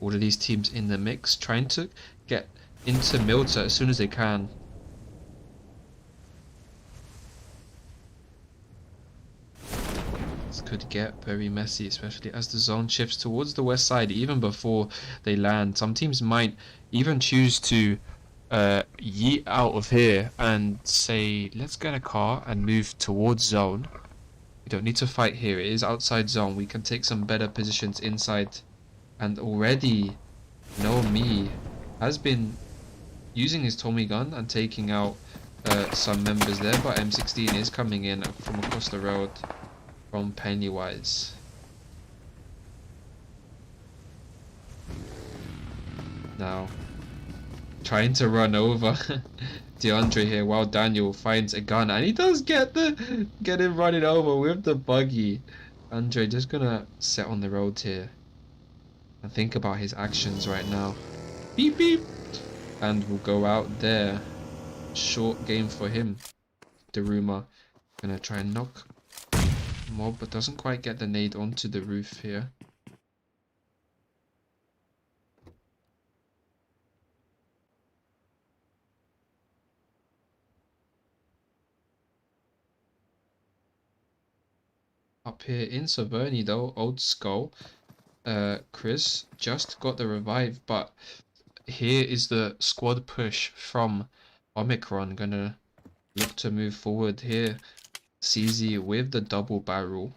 All of these teams in the mix, trying to get into Milta as soon as they can. This could get very messy, especially as the zone shifts towards the west side even before they land. Some teams might even choose to yeet out of here and say, let's get a car and move towards zone. We don't need to fight here, it is outside zone. We can take some better positions inside. And already, No Me has been using his Tommy gun and taking out some members there, but M16 is coming in from across the road from Pennywise. Now, trying to run over DeAndre here while Daniel finds a gun, and he does get him running over with the buggy. Andre just gonna sit on the road here and think about his actions right now. Beep beep, and we'll go out there. Short game for him. Daruma gonna try and knock mob, but doesn't quite get the nade onto the roof here. Up here in Severny though, Oldskull, Chris just got the revive, but here is the squad push from Omicron. Gonna look to move forward here. CZ with the double barrel.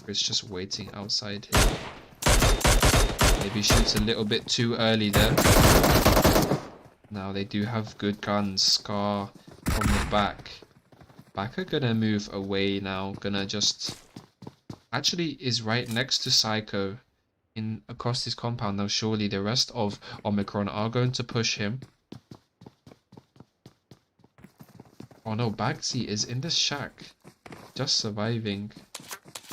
Chris just waiting outside here. Maybe shoots a little bit too early there. Now they do have good guns. Scar from the back. Back are gonna move away now. Gonna just... Actually is right next to Psycho in across this compound. Now surely the rest of Omicron are going to push him. Oh no, Bagsy is in the shack, just surviving.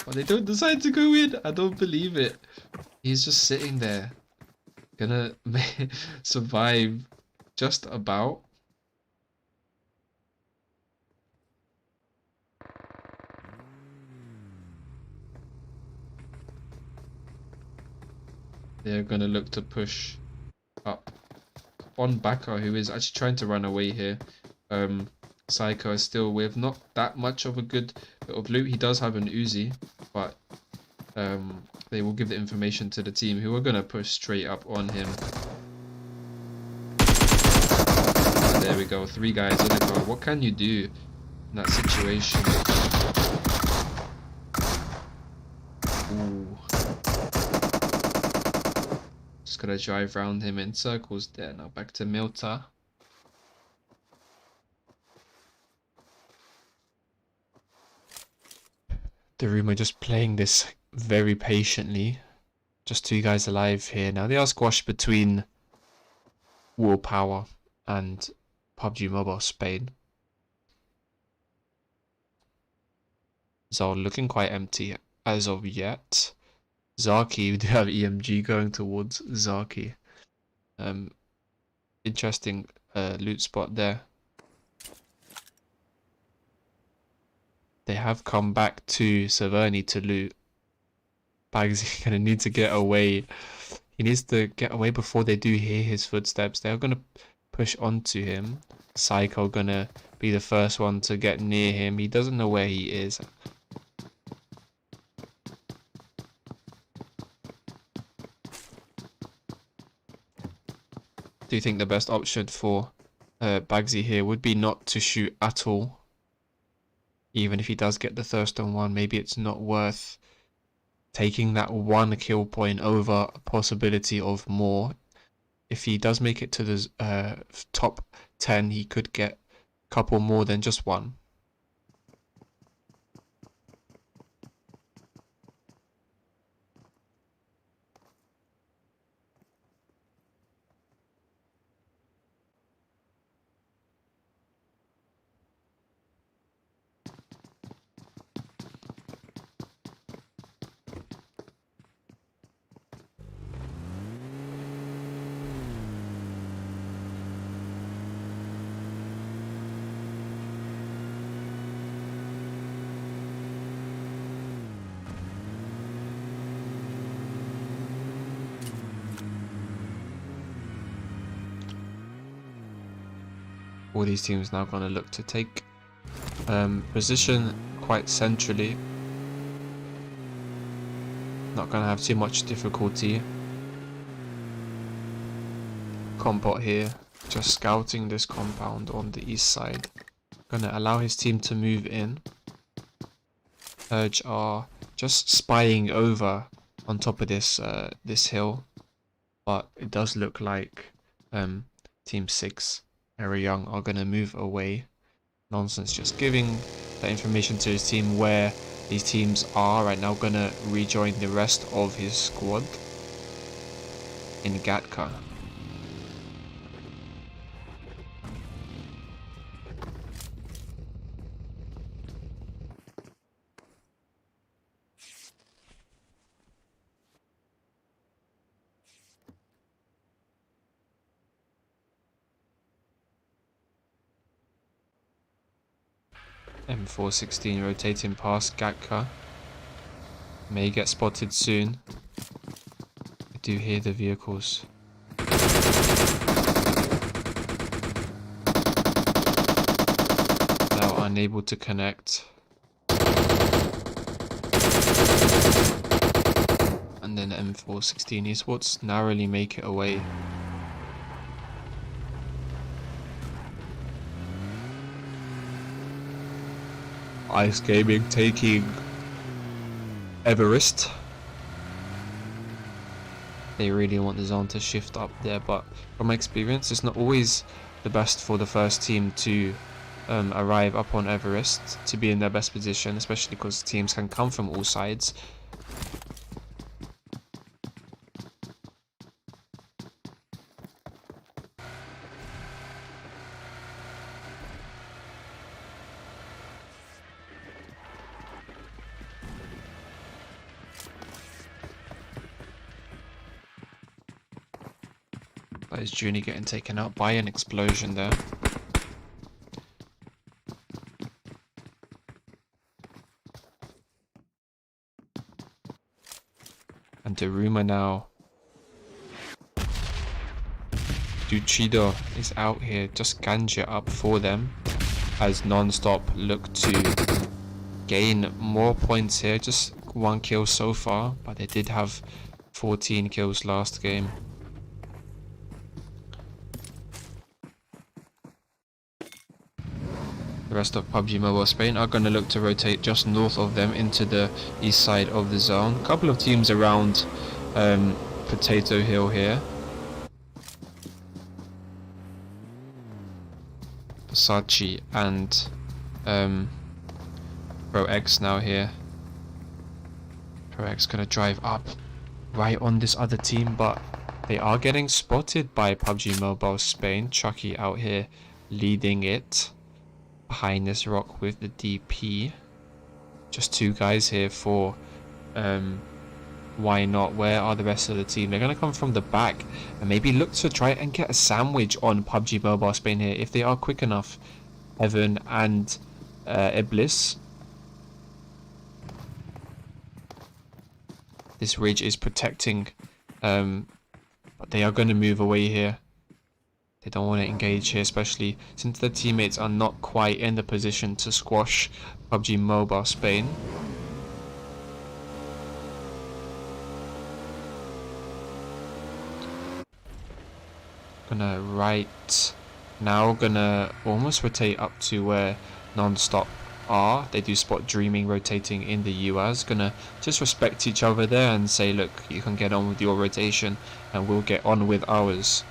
But they don't decide to go in. I don't believe it. He's just sitting there, gonna survive just about. They're gonna look to push up on Baka, who is actually trying to run away here. Psycho is still with not that much of a good bit of loot. He does have an Uzi, but they will give the information to the team, who are gonna push straight up on him. There we go, 3 guys in a car. What can you do in that situation? Ooh. Just gotta drive around him in circles there. Now back to Milta. Daruma just playing this very patiently. Just two guys alive here. Now they are squashed between Willpower and PUBG Mobile Spain. So looking quite empty as of yet. Zaki, we do have EMG going towards Zaki. Interesting loot spot there. They have come back to Severny to loot. Bagsy gonna need to get away. He needs to get away before they do hear his footsteps. They're gonna push onto him. Psycho gonna be the first one to get near him. He doesn't know where he is. Do you think the best option for Bagsy here would be not to shoot at all? Even if he does get the thirst on one, maybe it's not worth taking that one kill point over a possibility of more. If he does make it to the top 10, he could get a couple more than just one. All these teams now going to look to take position quite centrally. Not going to have too much difficulty. Compot here, just scouting this compound on the east side. Going to allow his team to move in. Purge are just spying over on top of this this hill, but it does look like Team 6. Very young are going to move away. Nonsense, just giving that information to his team where these teams are right now. Going to rejoin the rest of his squad in Gatka. M416 rotating past Gatka. May get spotted soon. I do hear the vehicles. Now unable to connect. And then M416 Esports narrowly make it away. Ice Gaming taking Everest. They really want the zone to shift up there, but from my experience, it's not always the best for the first team to arrive up on Everest to be in their best position, especially because teams can come from all sides. That is Juni getting taken out by an explosion there. And Daruma now. Duchido is out here, just ganja up for them as non-stop look to gain more points here. Just one kill so far, but they did have 14 kills last game. The rest of PUBG Mobile Spain are going to look to rotate just north of them into the east side of the zone. A couple of teams around Potato Hill here. Versace and Pro X now here. Correct's gonna drive up right on this other team, but they are getting spotted by PUBG Mobile Spain. Chucky out here leading it behind this rock with the DP. Just two guys here for why not? Where are the rest of the team? They're gonna come from the back and maybe look to try and get a sandwich on PUBG Mobile Spain here if they are quick enough. Heaven and Iblis. This ridge is protecting, but they are going to move away here. They don't want to engage here, especially since their teammates are not quite in the position to squash PUBG Mobile Spain. Gonna right now, gonna almost rotate up to where Non-Stop are. They do spot Dreaming rotating in the US. Gonna just respect each other there and say, look, you can get on with your rotation and we'll get on with ours.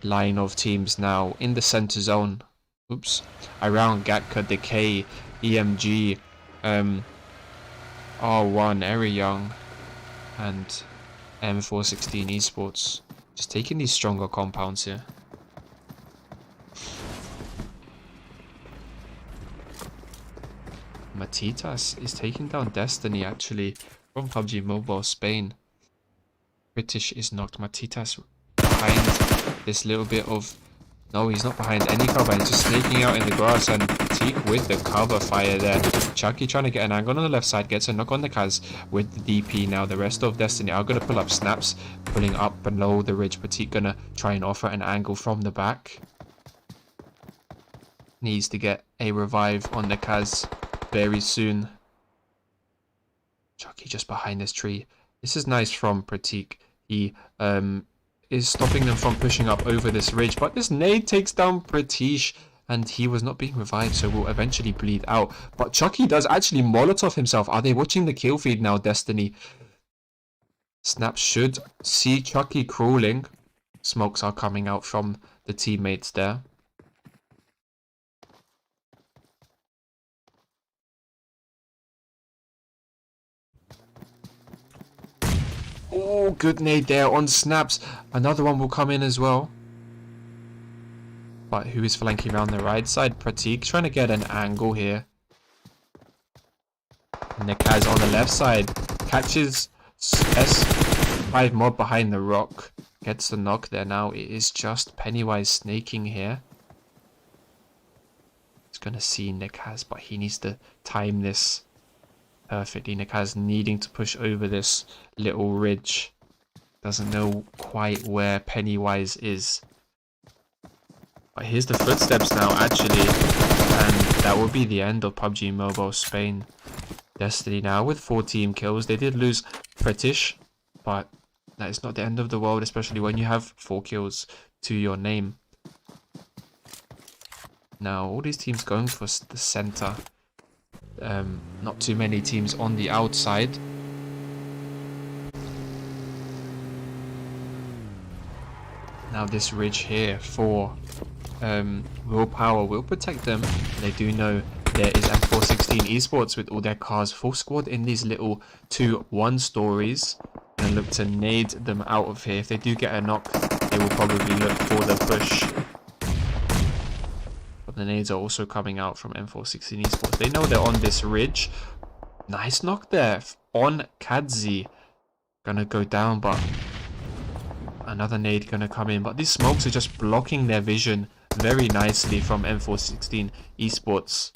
Line of teams now in the center zone. Oops. Around Gatka, Decay, EMG, R1, Eri Young, and M416 Esports. Just taking these stronger compounds here. Matitas is taking down Destiny actually from PUBG Mobile Spain. British is knocked Matitas behind this little bit of... No, he's not behind any cover. He's just sneaking out in the grass, and Teak with the cover fire there. Chucky trying to get an angle on the left side. Gets a knock on the Kaz with the DP. Now the rest of Destiny are going to pull up snaps. Pulling up below the ridge. But Teak going to try and offer an angle from the back. Needs to get a revive on the Kaz very soon. Chucky just behind this tree. This is nice from Pratik. He is stopping them from pushing up over this ridge, but this nade takes down Pratish, and he was not being revived, so will eventually bleed out. But Chucky does actually Molotov himself. Are they watching the kill feed now, Destiny? Snap should see Chucky crawling. Smokes are coming out from the teammates there. Oh, good nade there on snaps. Another one will come in as well. But who is flanking around the right side? Pratik trying to get an angle here. Nikaz on the left side. Catches S5 mob behind the rock. Gets the knock there now. It is just Pennywise snaking here. He's going to see Nikaz, but he needs to time this perfectly. Nikaz needing to push over this little ridge. Doesn't know quite where Pennywise is. But here's the footsteps now, actually. And that will be the end of PUBG Mobile Spain. Destiny now with 4 team kills. They did lose Pretish, but that is not the end of the world, especially when you have 4 kills to your name. Now, all these teams going for the center. Not too many teams on the outside. Now this ridge here for Willpower will protect them. They do know there is M416 Esports with all their cars. Full squad in these little 2-1 stories. And look to nade them out of here. If they do get a knock, they will probably look for the push. The nades are also coming out from M416 Esports. They know they're on this ridge. Nice knock there on Kadzi. Gonna go down, but another nade gonna come in. But these smokes are just blocking their vision very nicely from M416 Esports.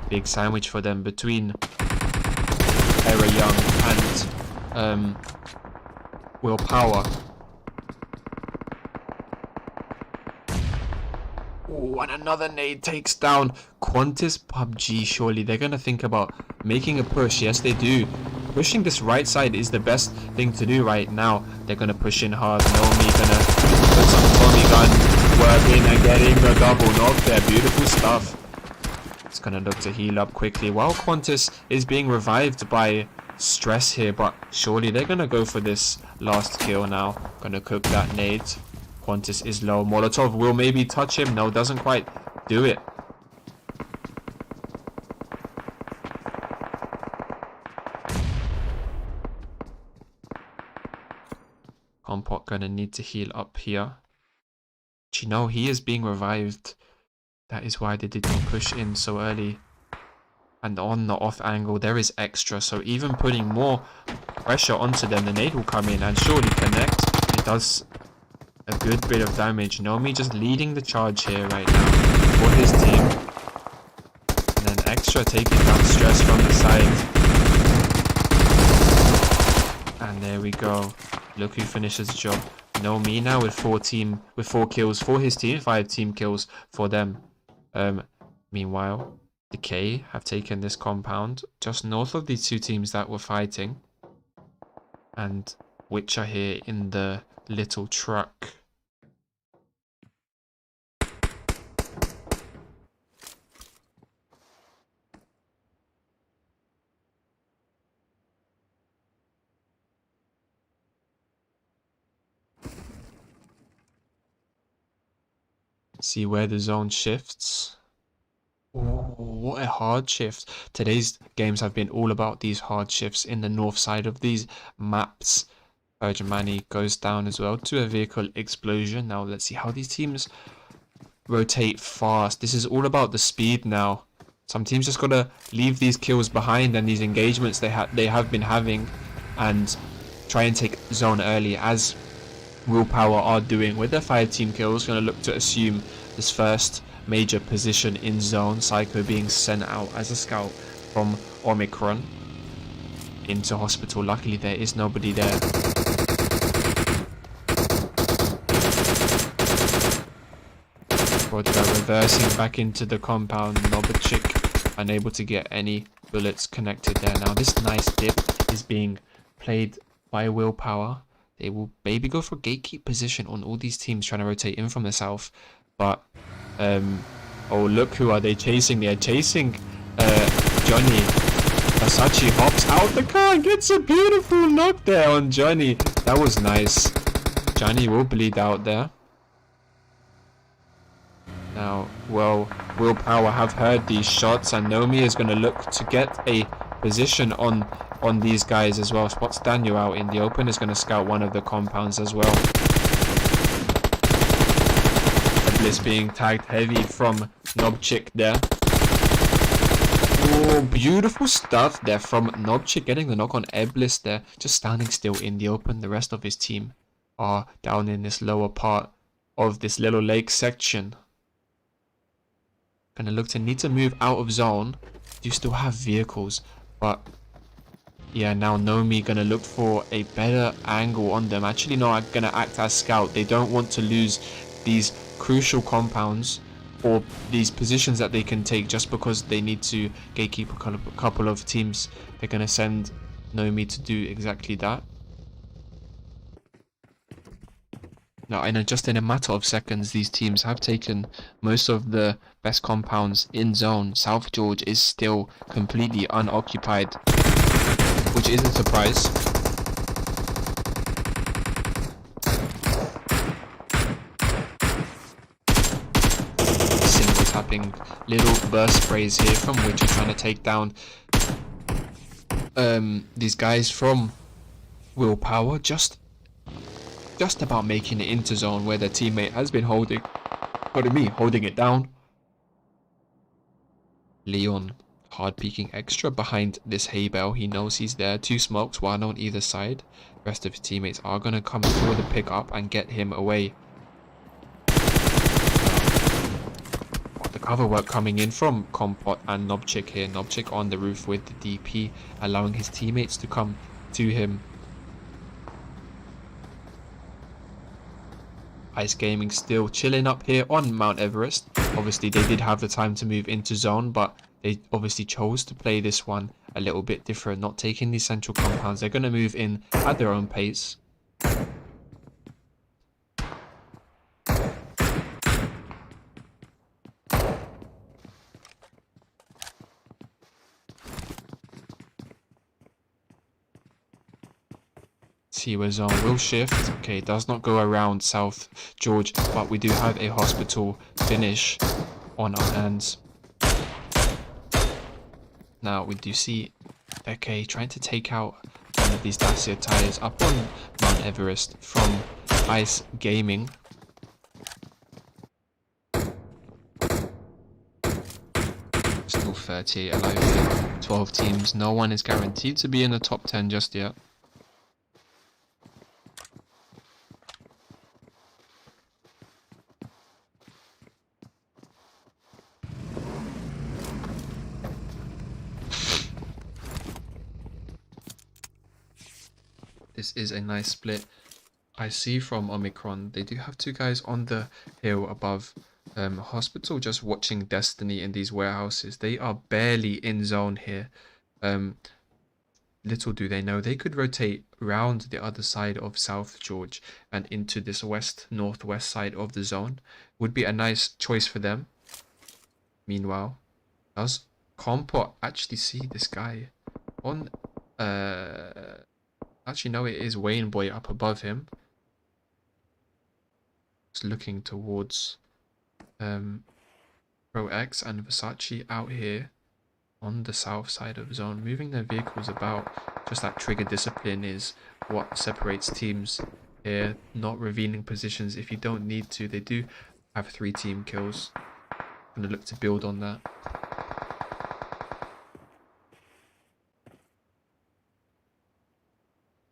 Big sandwich for them between Era Young and Willpower. Oh, and another nade takes down Qantas PUBG. Surely they're going to think about making a push. Yes, they do. Pushing this right side is the best thing to do right now. They're going to push in hard. Nomi going to put some Tommy gun work in and getting the double knock there. Beautiful stuff. It's going to look to heal up quickly while Qantas is being revived by Stress here. But surely they're going to go for this last kill now. Going to cook that nade. Qantas is low. Molotov will maybe touch him. No, doesn't quite do it. Compot gonna need to heal up here. But you know, he is being revived. That is why they did not push in so early. And on the off angle, there is extra. So even putting more pressure onto them, the nade will come in and surely connect. It does a good bit of damage. Nomi just leading the charge here right now for his team. And then extra taking down stress from the side. And there we go. Look who finishes the job. Nomi now with 4 kills for his team, 5 team kills for them. Meanwhile, Decay have taken this compound just north of these 2 teams that were fighting. And which are here in the little truck. See where the zone shifts. Oh, what a hard shift. Today's games have been all about these hard shifts in the north side of these maps. Purge goes down as well to a vehicle explosion. Now let's see how these teams rotate fast. This is all about the speed now. Some teams just gotta leave these kills behind and these engagements they have been having and try and take zone early, as Willpower are doing with their 5 team kills. Gonna look to assume this first major position in zone. Psycho being sent out as a scout from Omicron into hospital. Luckily there is nobody there. Rodga reversing back into the compound. Novichik unable to get any bullets connected there. Now this nice dip is being played by Willpower. They will maybe go for gatekeep position on all these teams trying to rotate in from the south. But oh, look who are they chasing. They are chasing Johnny. Versace hops out the car and gets a beautiful knock there on Johnny. That was nice. Johnny will bleed out there. Now, well, Willpower have heard these shots, and Nomi is going to look to get a position on these guys as well. Spots Daniel out in the open, is going to scout one of the compounds as well. Eblis being tagged heavy from Nobchik there. Oh, beautiful stuff there from Nobchik, getting the knock on Eblis there, just standing still in the open. The rest of his team are down in this lower part of this little lake section. Gonna look to need to move out of zone. You still have vehicles, but yeah, now Nomi gonna look for a better angle on them. Actually, no, I'm gonna act as scout. They don't want to lose these crucial compounds or these positions that they can take just because they need to gatekeep a couple of teams. They're gonna send Nomi to do exactly that. Now, I know just in a matter of seconds, these teams have taken most of the best compounds in zone. South George is still completely unoccupied, which is a surprise. Single tapping little burst sprays here from which are trying to take down these guys from Willpower. Just about making it into zone where their teammate has been holding it down. Leon hard peeking extra behind this hay bale. He knows he's there. 2 smokes, 1 on either side. The rest of his teammates are going to come for the pickup and get him away. The cover work coming in from Compot and Nobchik here. Nobchik on the roof with the DP, allowing his teammates to come to him. Ice Gaming still chilling up here on Mount Everest. Obviously they did have the time to move into zone, but they obviously chose to play this one a little bit different, not taking these central compounds. They're going to move in at their own pace. See where zone will shift. Okay, it does not go around South George, but we do have a hospital finish on our hands. Now we do see Decay trying to take out one of these Dacia tires up on Mount Everest from Ice Gaming. Still 38 alive, 12 teams. No one is guaranteed to be in the top 10 just yet. This is a nice split. I see from Omicron, they do have two guys on the hill above hospital just watching Destiny in these warehouses. They are barely in zone here. Little do they know, they could rotate round the other side of South George and into this northwest side of the zone. Would be a nice choice for them. Meanwhile, does Compot actually see this guy on actually no, it is Wayne Boy up above him. It's looking towards Pro X and Versace out here on the south side of zone, moving their vehicles about. Just that trigger discipline is what separates teams here, not revealing positions if you don't need to. They do have 3 team kills. I'm gonna look to build on that.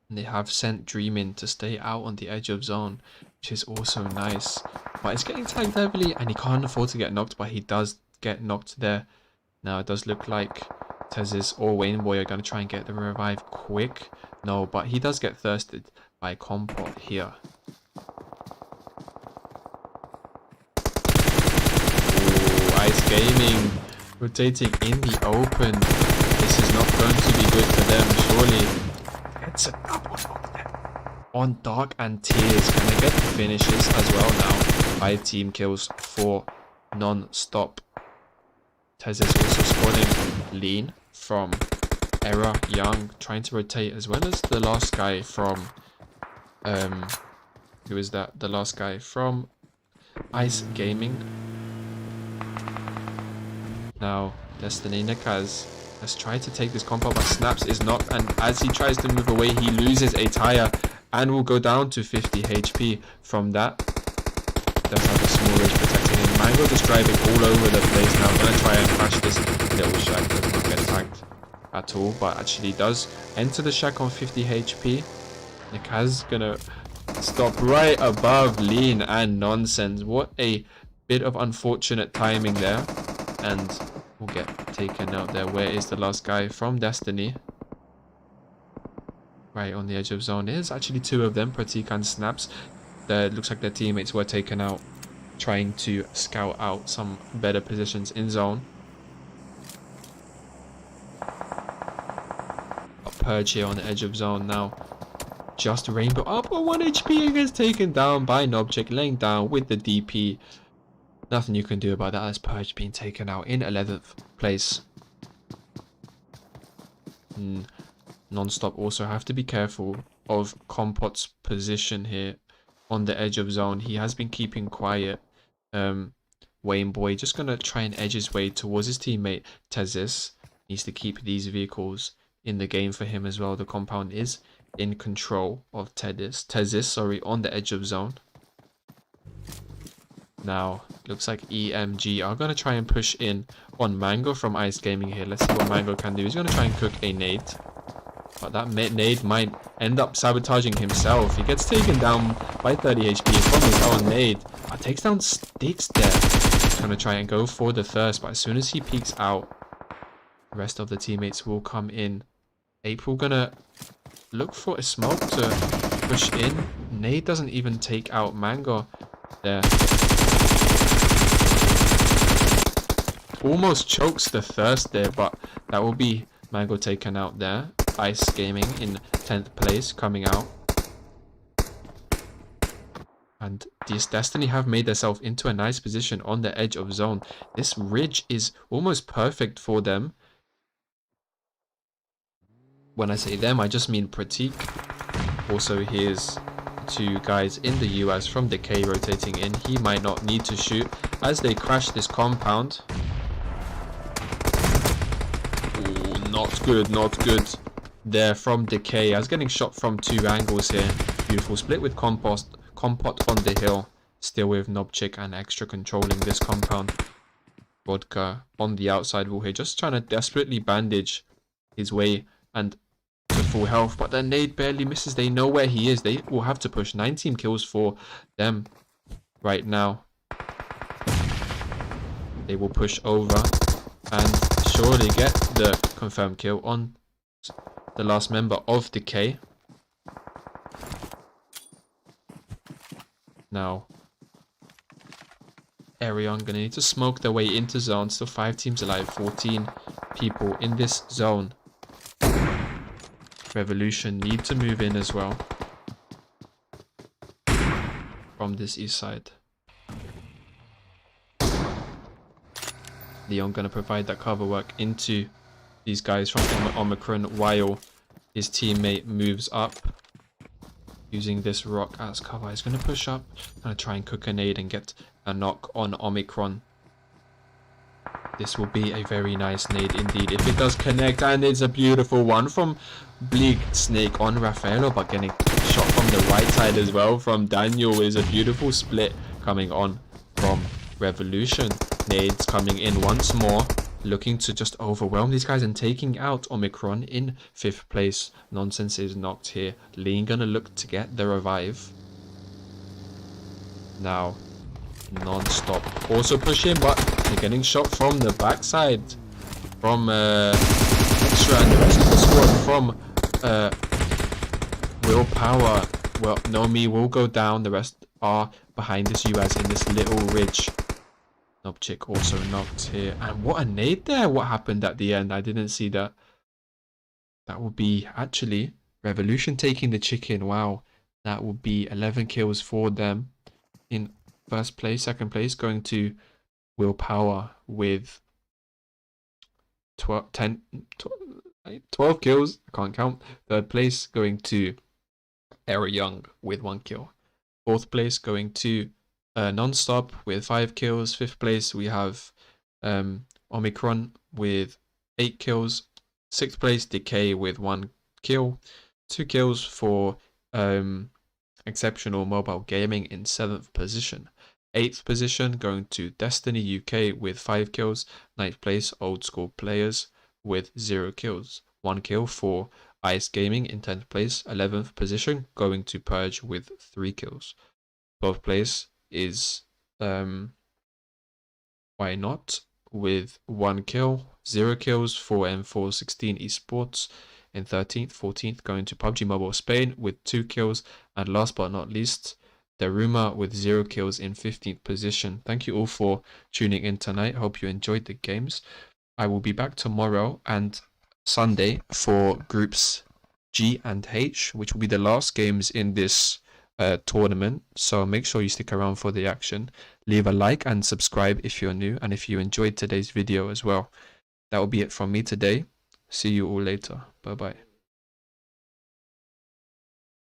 They have sent Dream in to stay out on the edge of zone, which is also nice. But it's getting tagged heavily and he can't afford to get knocked, but he does get knocked there. Now it does look like Tezis or Wayne Boy are going to try and get the revive quick. No, but he does get thirsted by Compot here. Ooh, Ice Gaming rotating in the open. This is not going to be good for them, surely. It's a double knock there on Dark and Tears. Can they get the finishes as well now? 5 team kills for non-stop. Tez is also spawning Lean from Era Young, trying to rotate, as well as the last guy from who is that? The last guy from Ice Gaming. Now Destiny Nikaz has tried to take this compo, but Snaps is knocked, and as he tries to move away, he loses a tire and will go down to 50 HP from that. Does have a small ridge protecting him. Mango just driving all over the place now. Gonna try and crash this little shack. Does not get tagged at all, but actually does enter the shack on 50 HP. Nikaz gonna stop right above Lean and Nonsense. What a bit of unfortunate timing there, and will get taken out there. Where is the last guy from Destiny? Right on the edge of zone. There's actually 2 of them, Pratik and Snaps. It looks like their teammates were taken out, trying to scout out some better positions in zone. A Purge here on the edge of zone now. Just Rainbow up on 1 HP and gets taken down by Nobchick, laying down with the DP. Nothing you can do about that. As Purge being taken out in 11th place. Non-stop also have to be careful of Compot's position here on the edge of zone. He has been keeping quiet. Wayne Boy just gonna try and edge his way towards his teammate Tezis. Needs to keep these vehicles in the game for him as well. The compound is in control of Tezis, on the edge of zone. Now, looks like EMG are going to try and push in on Mango from Ice Gaming here. Let's see what Mango can do. He's going to try and cook a nade. But that nade might end up sabotaging himself. He gets taken down by 30 HP from his own nade. But takes down Sticks there. He's going to try and go for the thirst. But as soon as he peeks out, the rest of the teammates will come in. April going to look for a smoke to push in. Nade doesn't even take out Mango there. Almost chokes the thirst there, but that will be Mango taken out there. Ice Gaming in 10th place coming out. And this Destiny have made themselves into a nice position on the edge of zone. This ridge is almost perfect for them. When I say them, I just mean Pratik. Also, here's 2 guys in the US from Decay rotating in. He might not need to shoot as they crash this compound. Ooh, not good, not good. there from Decay. I was getting shot from 2 angles here. Beautiful split with Compot on the hill. Still with Nobchik and Extra controlling this compound. Vodka on the outside wall here, just trying to desperately bandage his way and to full health, but the nade barely misses. They know where he is. They will have to push. 19 kills for them right now. They will push over and surely get the confirmed kill on the last member of Decay. Now Arion gonna need to smoke their way into zone. Still 5 teams alive, 14 people in this zone. Revolution need to move in as well from this east side. Leon gonna provide that cover work into these guys from Omicron while his teammate moves up using this rock as cover. He's gonna push up, gonna try and cook a nade and get a knock on Omicron. This will be a very nice nade indeed if it does connect, and it's a beautiful one from Bleak Snake on Raffaello, but getting shot from the right side as well from Daniel. Is a beautiful split coming on from Revolution. Nades coming in once more, looking to just overwhelm these guys and taking out Omicron in 5th place. Nonsense is knocked here. Lean gonna look to get the revive. Now non-stop also pushing, but they're getting shot from the backside from Extra, and the rest of the squad from Willpower. Well, Nomi will go down. The rest are behind this US in this little ridge. Nobchik also knocked here, and what a nade there. What happened at the end? I didn't see that. That would be actually Revolution taking the chicken. Wow, that would be 11 kills for them in 1st place. 2nd place going to Willpower with 12 kills. I can't count. 3rd place going to Era Young with 1 kill. 4th place going to Non-Stop with 5 kills. 5th place we have Omicron with 8 kills. 6th place Decay with 1 kill. 2 kills for Exceptional Mobile Gaming in 7th position. 8th position going to Destiny UK with 5 kills. 9th place Oldskull Players with 0 kills. 1 kill for Ice Gaming in 10th place. 11th position going to Purge with 3 kills. 12th place is Why Not with 1 kill. 0 kills for M416 Esports in 13th. 14th going to PUBG Mobile Spain with 2 kills. And last but not least, Daruma with 0 kills in 15th position. Thank you all for tuning in tonight. Hope you enjoyed the games. I will be back tomorrow and Sunday for groups G and H, which will be the last games in this tournament. So make sure you stick around for the action. Leave a like and subscribe if you're new, and if you enjoyed today's video as well. That will be it from me today. See you all later. Bye bye.